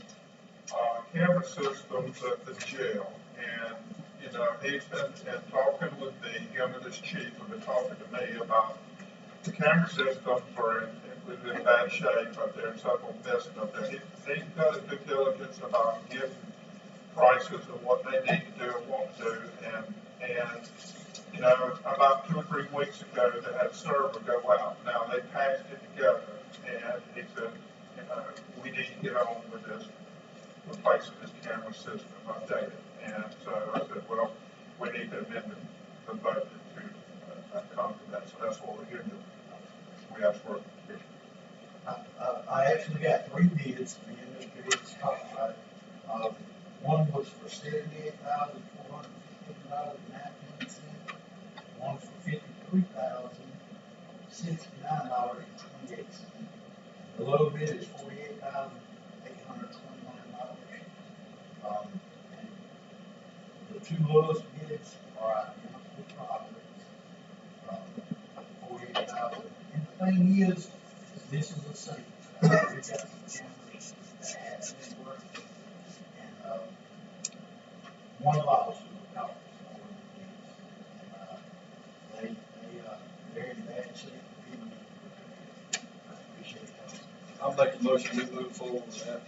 F: camera systems at the jail. And, he's been talking with him and his chief have been talking to me about the camera systems are in bad shape up there, and several missing up there. He's done his due diligence about getting prices of what they need to do and want to do, and about 2 or 3 weeks ago, they had a server go out. Now, they patched it together, and he said, we need to get on with this, replacing this camera system, update it. And so I said, well, we need to amend the budget to come to that, so that's what we're here doing. We asked for it.
I: I actually got 3 bids, me and Mr. Hicks talked about it. One was for $78,415.19. One for $53,069.28. The low bid is $48,829. And the 2 lowest bids are identical properties. $48,000. And the thing is this is a safety. We got some cameras that haven't been working. And one lawsuit about they're in bad shape. I appreciate that.
H: I'll make a motion to move forward with that.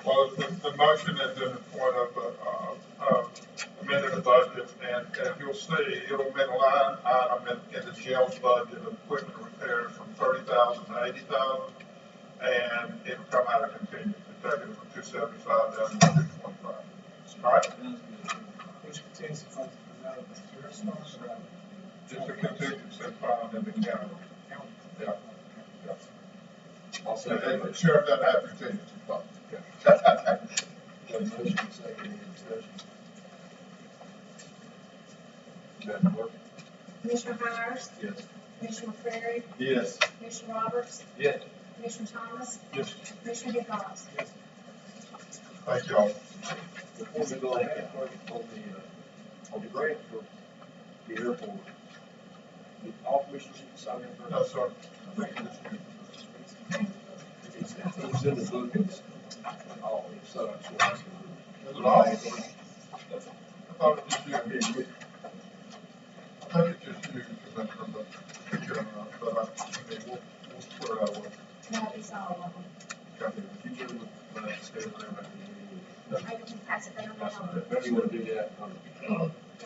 F: Well, the motion is in the point of amending the budget, and you'll see, it'll amend a line item in the jail's budget of equipment repairs from $30,000 to $80,000, and it'll come out of contingency, taking it from $275 down to $225. All right?
H: Which contingency funds come out of the sheriff's office or out of
F: Just a contingency fund in the county. Yeah. Yeah.
A: I'll say
F: The
A: that.
F: sheriff doesn't have contingency funds.
A: Got a motion, second, any discussion? Madam Clerk?
D: Commissioner Myers?
A: Yes.
D: Commissioner McCreary?
J: Yes.
D: Commissioner Roberts?
H: Yes.
D: Commissioner Thomas?
F: Yes.
D: Commissioner Hickox?
F: Thank you all.
A: Before we go ahead, on the grant for the airport, did all commissioners sign in for?
F: No, sir.
A: It was in the book, it's, oh, it's, so,
F: Is it all? I thought it was just you. I think it's just you, Commissioner, but I mean, we'll put it out with.
D: No, it's all of them.
A: Okay, if you do, stay over there,
D: I can pass it down now.
A: if you want to do that,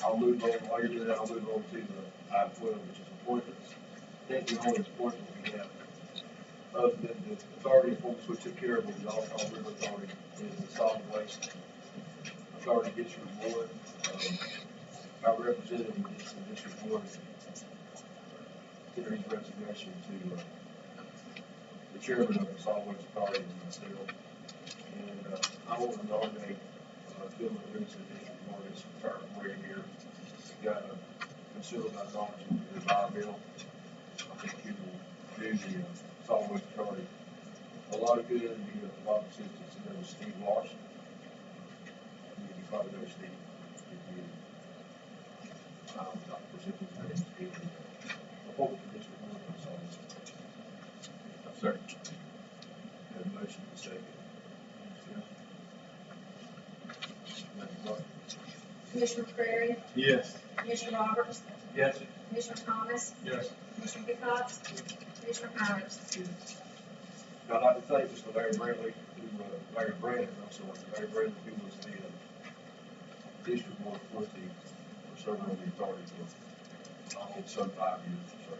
A: I'll move on, while you're doing that, I'll move on to the item 12, which is appointments. I think the only appointment we have, other than the authority appointments we took care of with the Alcohol River Authority, is the solid waste authority district one. Our representative in district one, tendered his resignation to the chairman of the solid waste authority, myself. And I want to nominate Phil Reese in district one as retired from Red here.
H: got a considerable amount of dollars in the fire bill. I think it will do the solid waste authority a lot of good and give a lot of assistance. And there was Steve Larson. You probably know Steve. Not present his name, Steve. The whole district movement, so.
B: Sir.
H: Have a motion to second.
D: Commissioner Prairie,
J: Yes.
D: Commissioner Roberts,
J: Yes.
D: Commissioner Thomas,
J: Yes.
D: Commissioner Hickox, Commissioner Howard.
H: I'd like to thank Mr. Larry Bradley, Larry Brandon, Larry Bradley, who was the district board appointee for serving on the authority for almost 5 years, so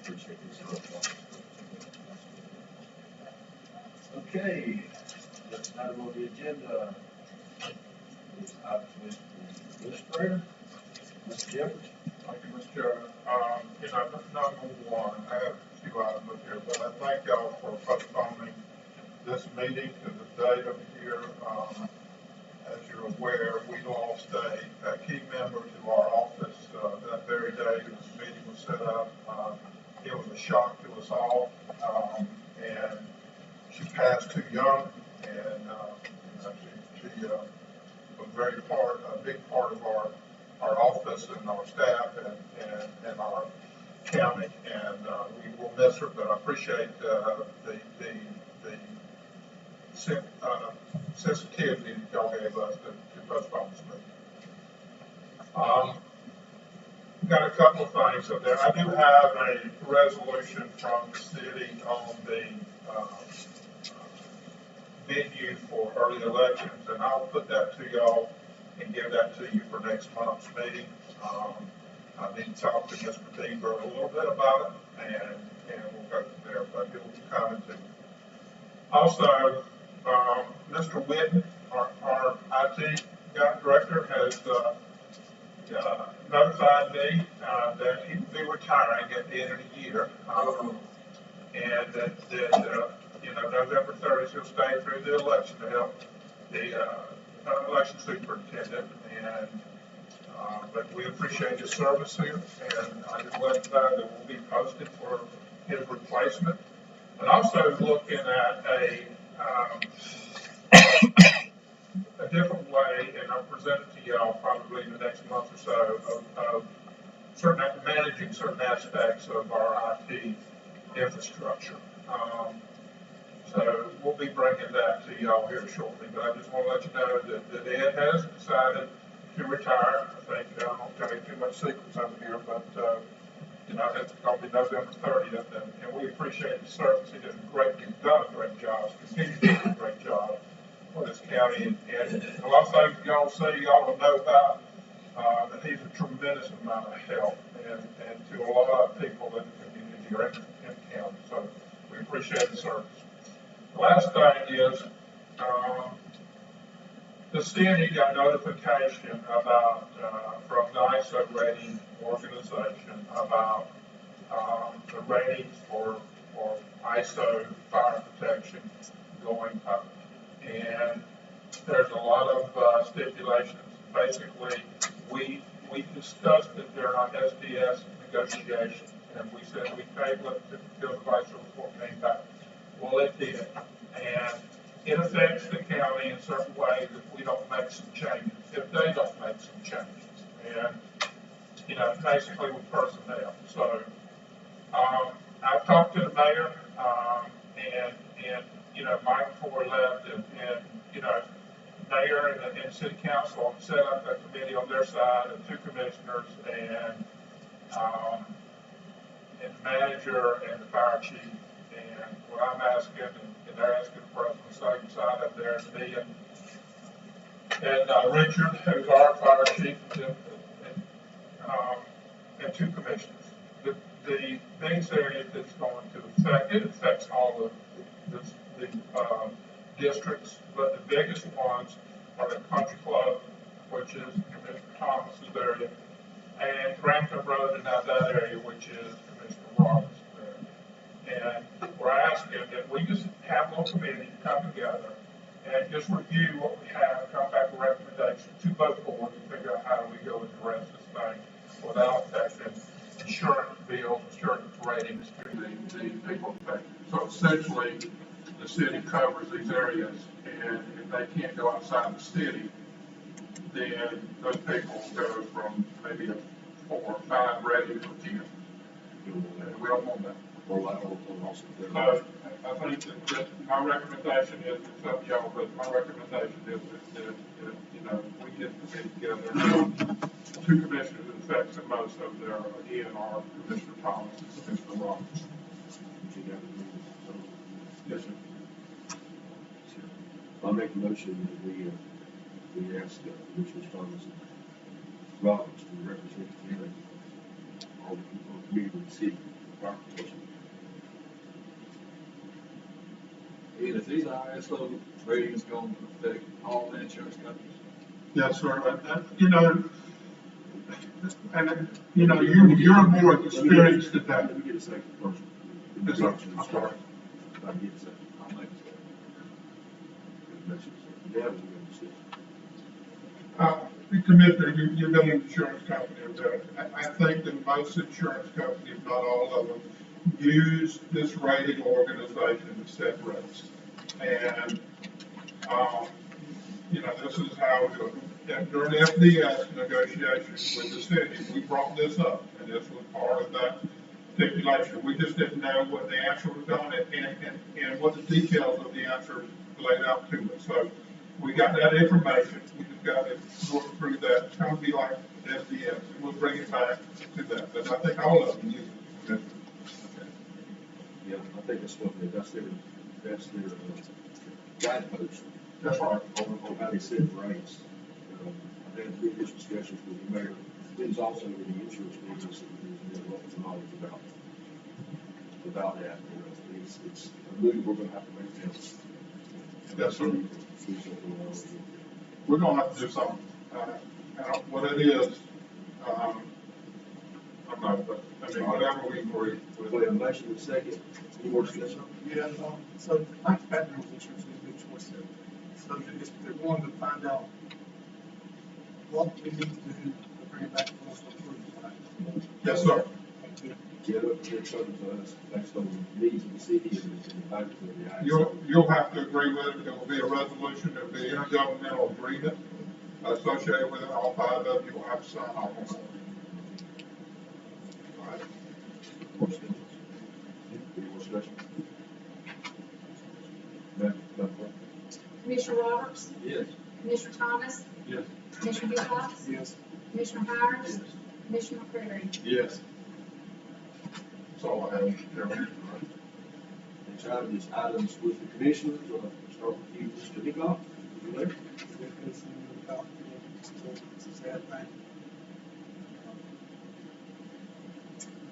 H: appreciate his service. Okay, next item on the agenda is obviously the administrator, Mr. Jeffers.
F: Thank you, Mr. Chairman. Number one, I have a few items up here, but I thank y'all for postponing this meeting to the date of here. As you're aware, we lost a key member to our office that very day this meeting was set up. It was a shock to us all, and she passed too young, and she was a big part of our office and our staff and our county, and we will miss her, but I appreciate the sensitivity that y'all gave us to postpone this meeting. Got a couple of things up there. I do have a resolution from the city on the venue for early elections, and I'll put that to y'all and give that to you for next month's meeting. I need to talk to Mr. Deaver a little bit about it, and we'll go from there, but it will be coming to you. Also, Mr. Whitten, our IT director, has notified me that he will be retiring at the end of the year, and that November 30th he'll stay through the election to help the election superintendent, and but we appreciate his service here, and I just let him know that we'll be posted for his replacement, and also looking at a different way, and I'll present it to y'all probably in the next month or so, of managing certain aspects of our IT infrastructure. So we'll be bringing that to y'all here shortly, but I just want to let you know that Ed has decided to retire. I think I don't tell you too much secrets over here, but it's going to be November 30th, and we appreciate his service. He's done a great job, continues to do a great job for this county, and a lot of things y'all see, y'all will know about, that he's a tremendous amount of help and to a lot of people in the community or in the county. So we appreciate the service. The last thing is, the city got notification about, from the ISO rating organization about the ratings for ISO fire protection going up. And there's a lot of stipulations. Basically, we discussed it during our SDS negotiations, and we said we table it until the vice report came back. Well, it did, and it affects the county in certain ways if we don't make some changes, if they don't make some changes, and basically with personnel. So I've talked to the mayor, and Mike before he left, and mayor and city council set up a committee on their side of 2 commissioners and the manager and the fire chief. And what I'm asking, and they're asking for us on the same side up there, is me and Richard, who's our fire chief, and 2 commissioners. The biggest area that's going to affect, it affects all the districts, but the biggest ones are the country club, which is Commissioner Thomas's area, and Grantham Road and out that area, which is Commissioner Roberts' area. And we're asking that we just have a little committee come together and just review what we have, come back with recommendations to both boards and figure out how do we go with the rest of this thing without affecting insurance bills, insurance ratings to the people affected. So essentially, the city covers these areas, and if they can't go outside the city, then those people go from maybe a 4 or 5 rating to 10. And we don't want that. So I think that my recommendation is, it's up to y'all, but my recommendation is that, you know, we get the committee together. 2 commissioners that affects the most of there, again, are Commissioner Thomas and Commissioner Roberts. Yes, sir.
A: I'll make a motion that we ask Commissioner Thomas and Roberts to represent the county on the committee with the city.
H: And if these ISO ratings going to affect all the insurance companies?
F: Yes, sir. You know, and, you know, you're more experienced at that.
A: Let me get a second first.
F: Yes, sir. I'm sorry.
A: I'll get a second.
H: I'll make it.
A: Yeah, we understand.
F: Commissioner, you've been an insurance company. I think that most insurance companies, not all of them, use this rating organization to set rates. And, you know, this is how we do it. During FDS negotiations with the city, we brought this up, and this was part of that stipulation. We just didn't know what the answer was on it and what the details of the answer laid out to us. So we got that information. We just got to work through that. It's going to be like SDS, and we'll bring it back to that. But I think all of them use it. Okay.
A: Yeah, I think that's their guidepost.
F: That's right.
A: On how they set rates. I've had previous discussions with the mayor. There's also in the insurance business, there's a lot of knowledge about that. You know, it's a move we're going to have to make now.
F: Yes, sir. We're going to have to do something. What it is, I don't know, but I mean, whatever we agree with.
A: We have a motion and a second. Any more discussion?
K: Yeah, so Mike Patton was insurance is a good choice there. So if they're wanting to find out what we need to do to bring it back to us to approve it.
F: Yes, sir.
A: Get up to us based on the needs of the city and the budget of the
F: You'll have to agree with it. There will be a resolution. There will be an intergovernmental agreement associated with it. All 5 of you will have to sign off on it. All right.
A: Any more discussion?
D: Commissioner Roberts,
H: Yes.
D: Commissioner Thomas,
F: Yes.
D: Commissioner Wilcox,
K: Yes.
D: Commissioner Hires, Commissioner McCreary.
H: Yes.
F: That's all I have, Mr. Chairman.
A: Next item is items with the commissioners. Start with you, Mr. Hickok. You there?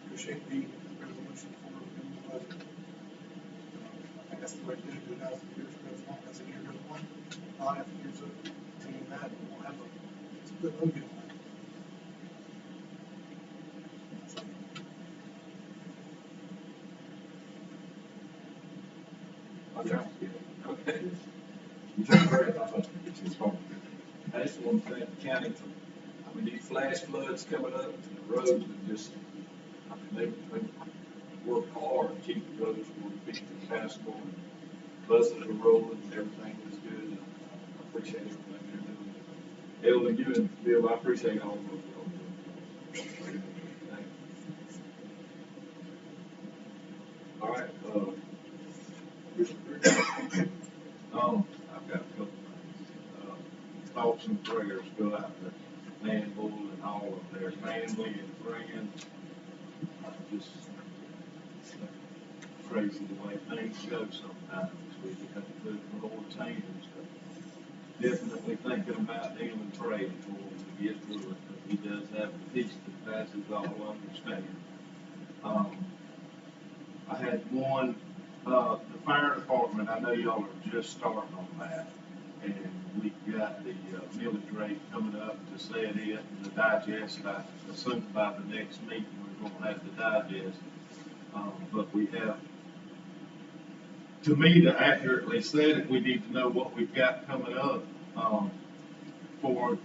K: Appreciate the resolution for the budget. I think that's the way to do it, 2,000 years ago, as long as a year goes on, 5 years of doing that, we'll have a split load on that.
H: Okay.
A: You took a break. I thought it's hard.
H: I just want to thank the county for, I mean, these flash floods coming up, the roads are just, I mean, they work hard to keep the roads more efficient and passable, and buses are rolling, and everything is good, and I appreciate everything they're doing. Eldon, you and Bill, I appreciate all of those.
A: All right,
H: I've got a couple things. Thoughts and prayers go out to Manbull and all of their family and friends. Just crazy the way things go sometimes. We just have to put it in the Lord's hands. But definitely thinking about him and praying for him to get through it. But he does have a peace that passes all understanding. I had one, the fire department, I know y'all are just starting on that. And we've got the millage rate coming up to set it, and the digest, I assume by the next meeting, we're gonna have the digest. But we have
J: to me, to accurately say it, we need to know what we've got coming up, for,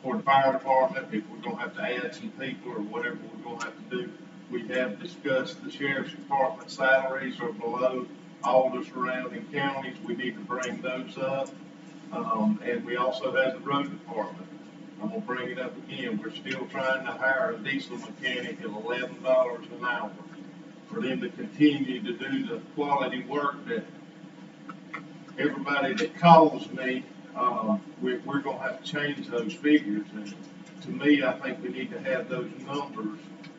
J: for the fire department, if we're gonna have to add some people or whatever we're gonna have to do. We have discussed the sheriff's department salaries are below all the surrounding counties, we need to bring those up. And we also have the road department. I'm gonna bring it up again, we're still trying to hire a diesel mechanic at $11 an hour for them to continue to do the quality work that everybody that calls me, we're gonna have to change those figures. And to me, I think we need to have those numbers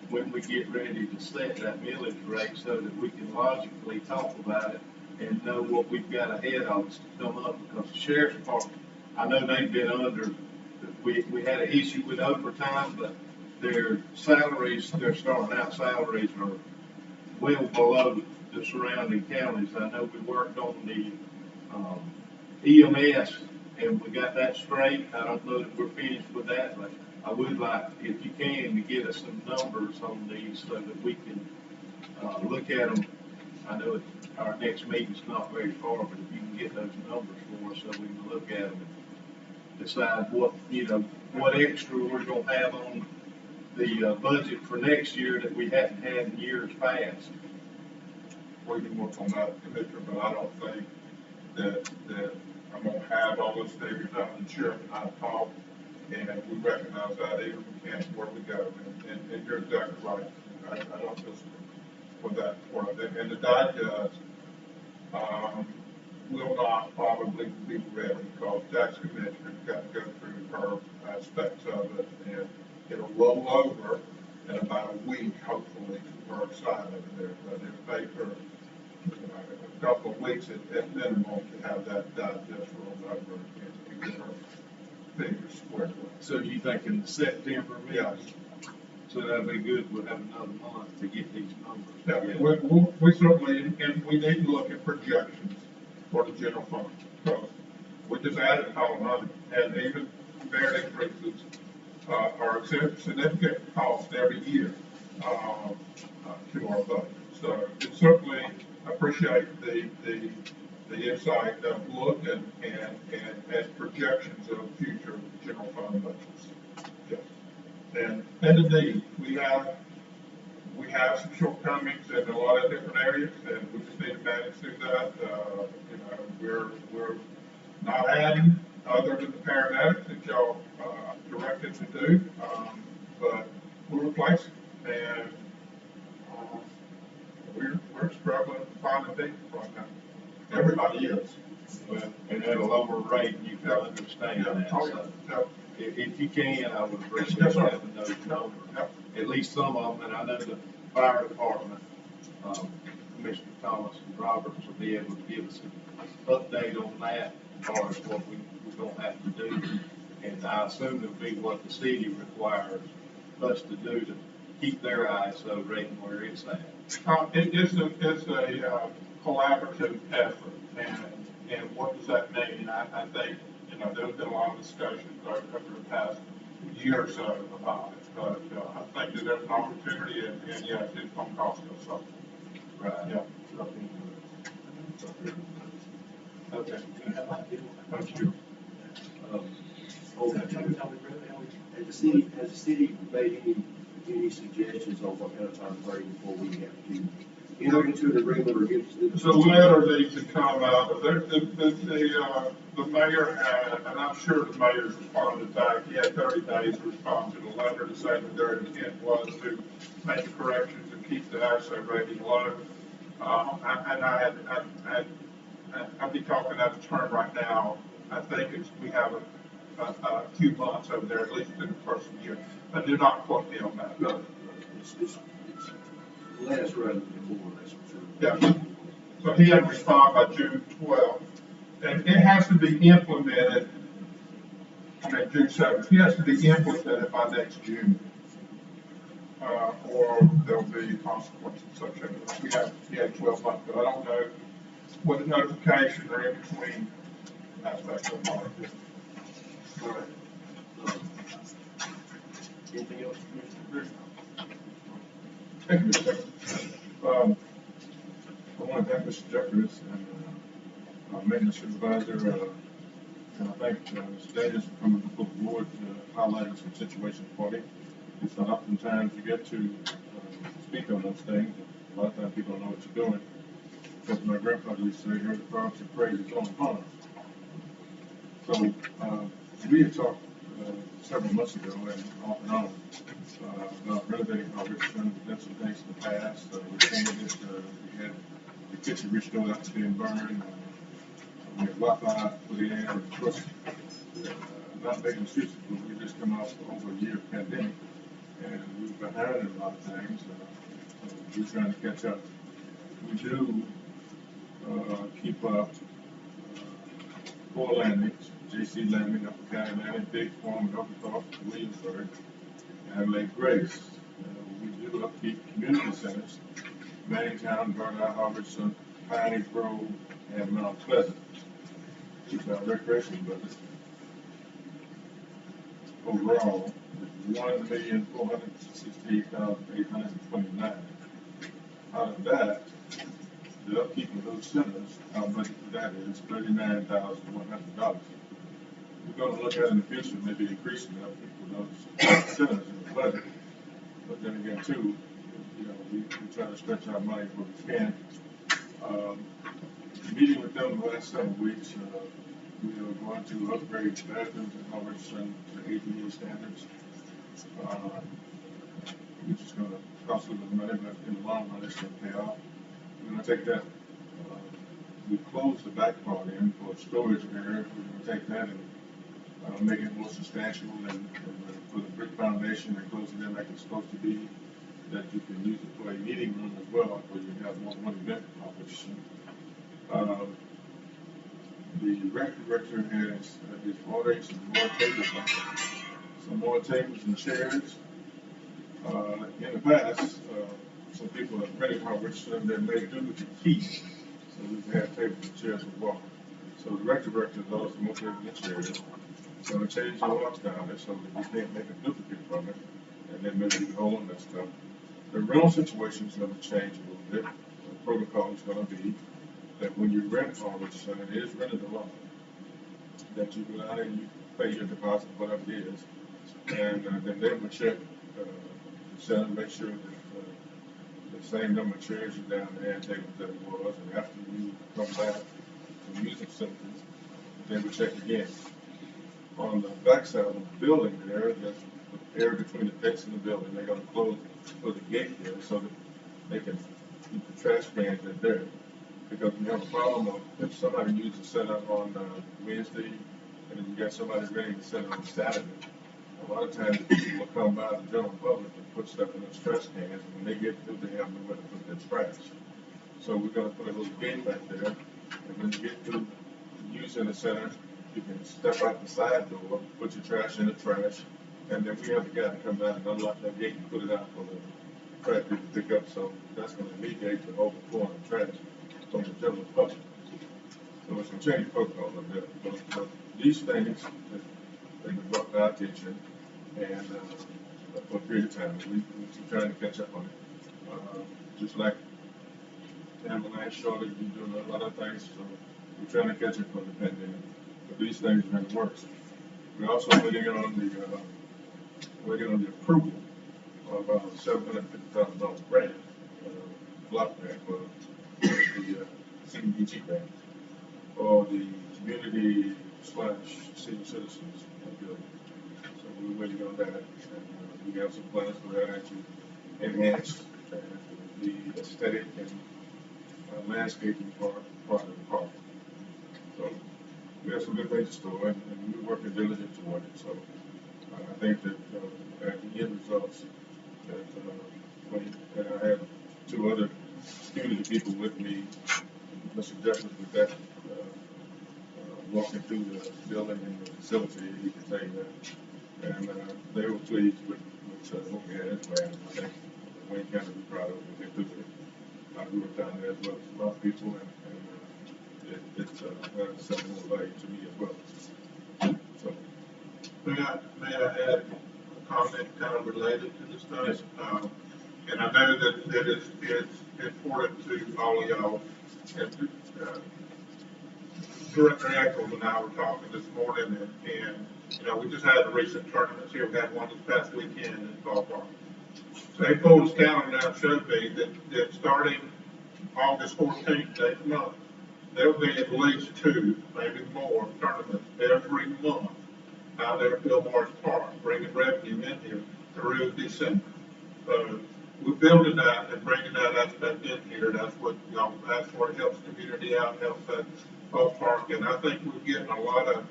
J: when we get ready to set that millage rate so that we can logically talk about it and know what we've got ahead of us to come up, because the sheriff's department, I know they've been under, we had an issue with overtime, but their salaries, their starting out salaries are well below the surrounding counties. I know we worked on the, EMS and we got that straight. I don't know that we're finished with that, but I would like, if you can, to get us some numbers on these so that we can, look at them. I know our next meeting's not very far, but if you can get those numbers for us so we can look at them and decide what, what extra we're gonna have on the, budget for next year that we hadn't had in years past.
F: We can work on that, Commissioner, but I don't think that I'm gonna have all those figures out in the sheriff and I talk, and we recognize that even if we can't, where we go, and you're exactly right. I don't disagree with that part of it. And the digest, will not probably be ready because tax commissioner's got to go through her aspects of it, and it'll roll over in about a week, hopefully, we're excited over there, but it'll take her a couple of weeks at minimum to have that digest rolled over and get her figures squared away.
J: So you think in September, maybe?
F: Yes.
J: So that'd be good, we'll have another month to get these numbers.
F: Yeah,
J: together.
F: we certainly, and we need to look at projections for the general fund, because we just added a ton of money, and even merit increases, are a significant cost every year, to our budget. So it certainly appreciate the insight of look and projections of future general fund budgets. Yes. And indeed, we have some shortcomings in a lot of different areas, and we just need to manage through that. We're not adding other than the paramedics that y'all, directed to do, but we're replacing, and, we're struggling to find a people right now. Everybody is.
J: Well, and at a lower rate, you can understand that.
F: Yeah.
J: If you can, I would appreciate
F: Yes, sir.
J: having those numbers.
F: Yeah.
J: At least some of them, and I know the fire department, Commissioner Thomas and Roberts will be able to give us an update on that as far as what we're gonna have to do. And I assume it'll be what the city requires us to do to keep their ISO rating where it's at.
F: It's a collaborative effort, and what does that mean? I think, there's been a lot of discussions over the past year or so about it, but, I think that there's an opportunity, and yes, it's gonna cost us something.
J: Right.
F: Yeah.
J: Okay.
F: Thank you.
A: Has the city made any suggestions on what kind of time frame before we have to enter into an agreement or get?
F: So letter needs to come out, the mayor had, and I'm sure the mayor's responded back, he had 30 days to respond to the letter to say that their intent was to make corrections and keep the ISO rating low. I'd be talking out of turn right now. I think we have a few months over there, at least in the first year. But do not quote me on that.
A: No, it's less rather than more, that's for sure.
F: Yeah. So he had to respond by June 12th. And it has to be implemented, June 7th. He has to be implemented by next June. Or there'll be consequences associated with it. He had 12 months, but I don't know what the notification or in between aspects of it.
A: All right. Anything else, Commissioner?
B: Thank you, Mr. Chairman. I want to thank Mr. Jeffries and maintenance supervisor, and I thank Mr. Davis for coming before the board, highlighting some situations for me. It's not oftentimes you get to speak on those things. A lot of times people don't know what you're doing. Because my grandfather used to say, "Hear the frogs and praise is on upon us." So we had talked several months ago and off and on about renovating our Richardson. We've done some things in the past. We painted it. We had the kitchen restored after being burned. We had Wi-Fi put in. And of course, not making excuses, but we just come off over a year of pandemic, and we were behind in a lot of things. So we're trying to catch up. We do keep up four landings, J.C. Landing, Upper County Landing, Big Farm, Upper Williamsburg, and Lake Grace. We do upkeep community centers, Manningtown, Bernard, Harvardson, Piney Grove, and Mount Pleasant. Which are recreation budget. Overall, $1,468,829. Out of that, the upkeep of those centers, our budget for that is $39,100. We're going to look at in the future, maybe increasing the upkeep of those centers in the budget. But then again, too, we try to stretch our money where we can. Meeting with them the last several weeks, we are going to upgrade bathrooms and Harvardson to ADA standards, which is going to cost a little money, but in the long run, it's going to pay off. We're going to take that, we closed the back part in for storage area. We're going to take that and make it more substantial and put a brick foundation and close it in like it's supposed to be, that you can use it for a meeting room as well, where you have more one event operation. The rec director is ordering some more tables and chairs. In the past, some people have rented Harvardson that may do with the keys, so we've had tables and chairs with walk. So the rec director is also more tables and chairs. So we change the walks down there so that we can't make a duplicate from it, and then maybe we can hold on that stuff. The rental situation is going to change a little bit. The protocol is going to be that when you rent Harvardson, it is rented a lot, that you go out and you pay your deposit, whatever it is, and then they will check the center, make sure that the same number of chairs are down there and tables that it was, and after you come back to use the facilities, they will check again. On the backside of the building there's the area between the fence and the building. They're going to put a gate there so that they can keep the trash cans in there. Because we have a problem of if somebody uses the center on Wednesday, and then you got somebody ready to set it on Saturday, a lot of times people will come by the general public and put stuff in those trash cans, and when they get through, they have nowhere to put their trash. So we're going to put a little gate back there, and when you get through using the center, you can step out the side door, put your trash in the trash, and then we have the guy to come down and unlock that gate and put it out for the trash people to pick up. So that's going to alleviate the overflowing of trash from the general public. So it's going to change the protocol a little bit. But these things that have been brought to our attention, and for a period of time, we're trying to catch up on it. Just like ambulance shortage, we're doing a lot of things, so we're trying to catch up on the pandemic. But these things are in the works. We're also waiting on the approval of $750,000 grant, block grant for the CDBG grant for the community / senior citizens building. So we're waiting on that, and we have some plans for that to enhance the aesthetic and landscaping part of the park. So we have some good things to store, and we're working diligently toward it. So I think that at the end results, that I have two other community people with me, Mr. Jeffers with that, walking through the building and the facility, he can tell you that. And they were pleased with what we had in plan. I think Wayne County will be proud of what they do with it. I grew up down there as well as a lot of people, and it's has something more value to me as well. So,
F: May I add a comment kind of related to this stuff?
B: Yes.
F: And I know that it's important to all of y'all. And Director Eccles and I were talking this morning, and, you know, we just had a recent tournaments here, we had one this past weekend in ballpark. St. Louis County now showed me that starting August 14th, next month, there'll be at least 2, maybe more tournaments every month out there at Philmars Park, bringing revenue in here through December. So we're building that and bringing that aspect in here. That's what, you know, that's what helps community out, helps that ballpark. And I think we're getting a lot of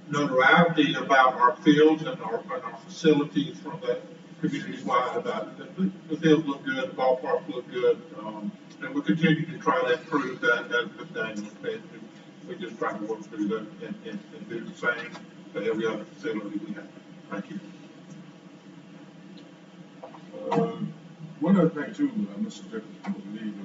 F: notoriety about our fields and our facilities from that community wide about it. The fields look good, the ballpark look good, and we continue to try to improve that as the Daniel said. We just try to work through that and do the same for every other facility we have. Thank you.
B: One other thing too, Mr. Jacobs, I believe,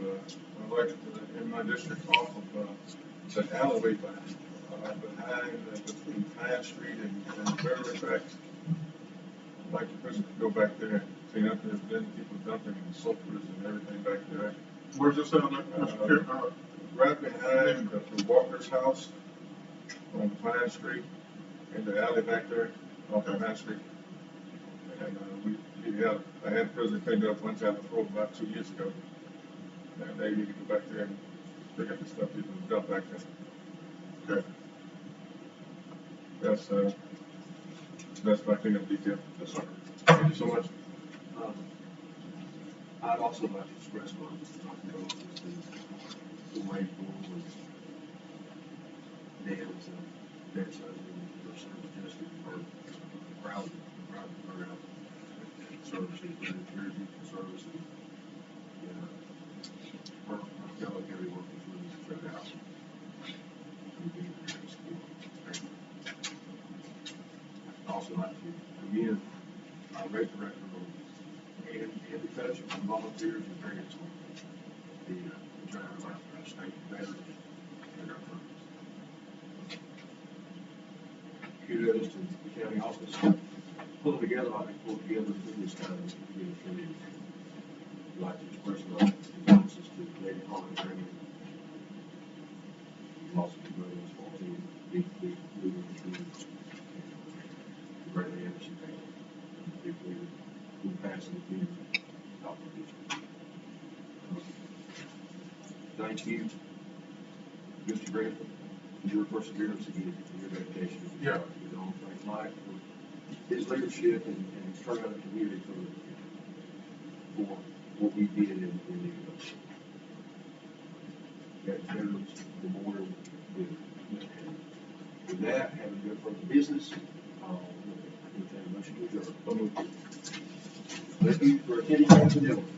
B: I like in my district off of the alleyway behind between Pine Street and Railroad Tracks. I'd like to go back there and clean up. There's been people dumping sulfurs and everything back there.
F: Where's this on that?
B: Right behind the Walker's house on Pine Street, in the alley back there off of Pine Street. And I had President cleaned up one time before, about 2 years ago. And they need to go back there and pick up the stuff people dumped back there.
F: Okay.
B: That's my cleanup detail.
A: Yes, sir. Thank you so much. I'd also like to express my condolences to Wayne Poole and Dan's husband for service justice for proud turnout service and very beautiful service. And her fellow county workers really spread out and being very skilled. I'd also like to commend our rec director and the coach and volunteers and parents on the trying our state veterans and our friends. Kudos to the county office pulling together like they pulled together through this time to get a community. I'd like to express my condolences to Lady Harlan Green. Lost two brothers, 14, deeply moving through the Bradley Anderson family. Big leader who passed in the community. Thank you, Mr. Griffin, for your perseverance again, for your dedication.
F: Yeah.
A: We don't thank Mike for his leadership and turning out the community for what we did in the Veterans Memorial Dinner. With that, having no further business, entertain a motion to adjourn. Thank you for attending, ladies and gentlemen.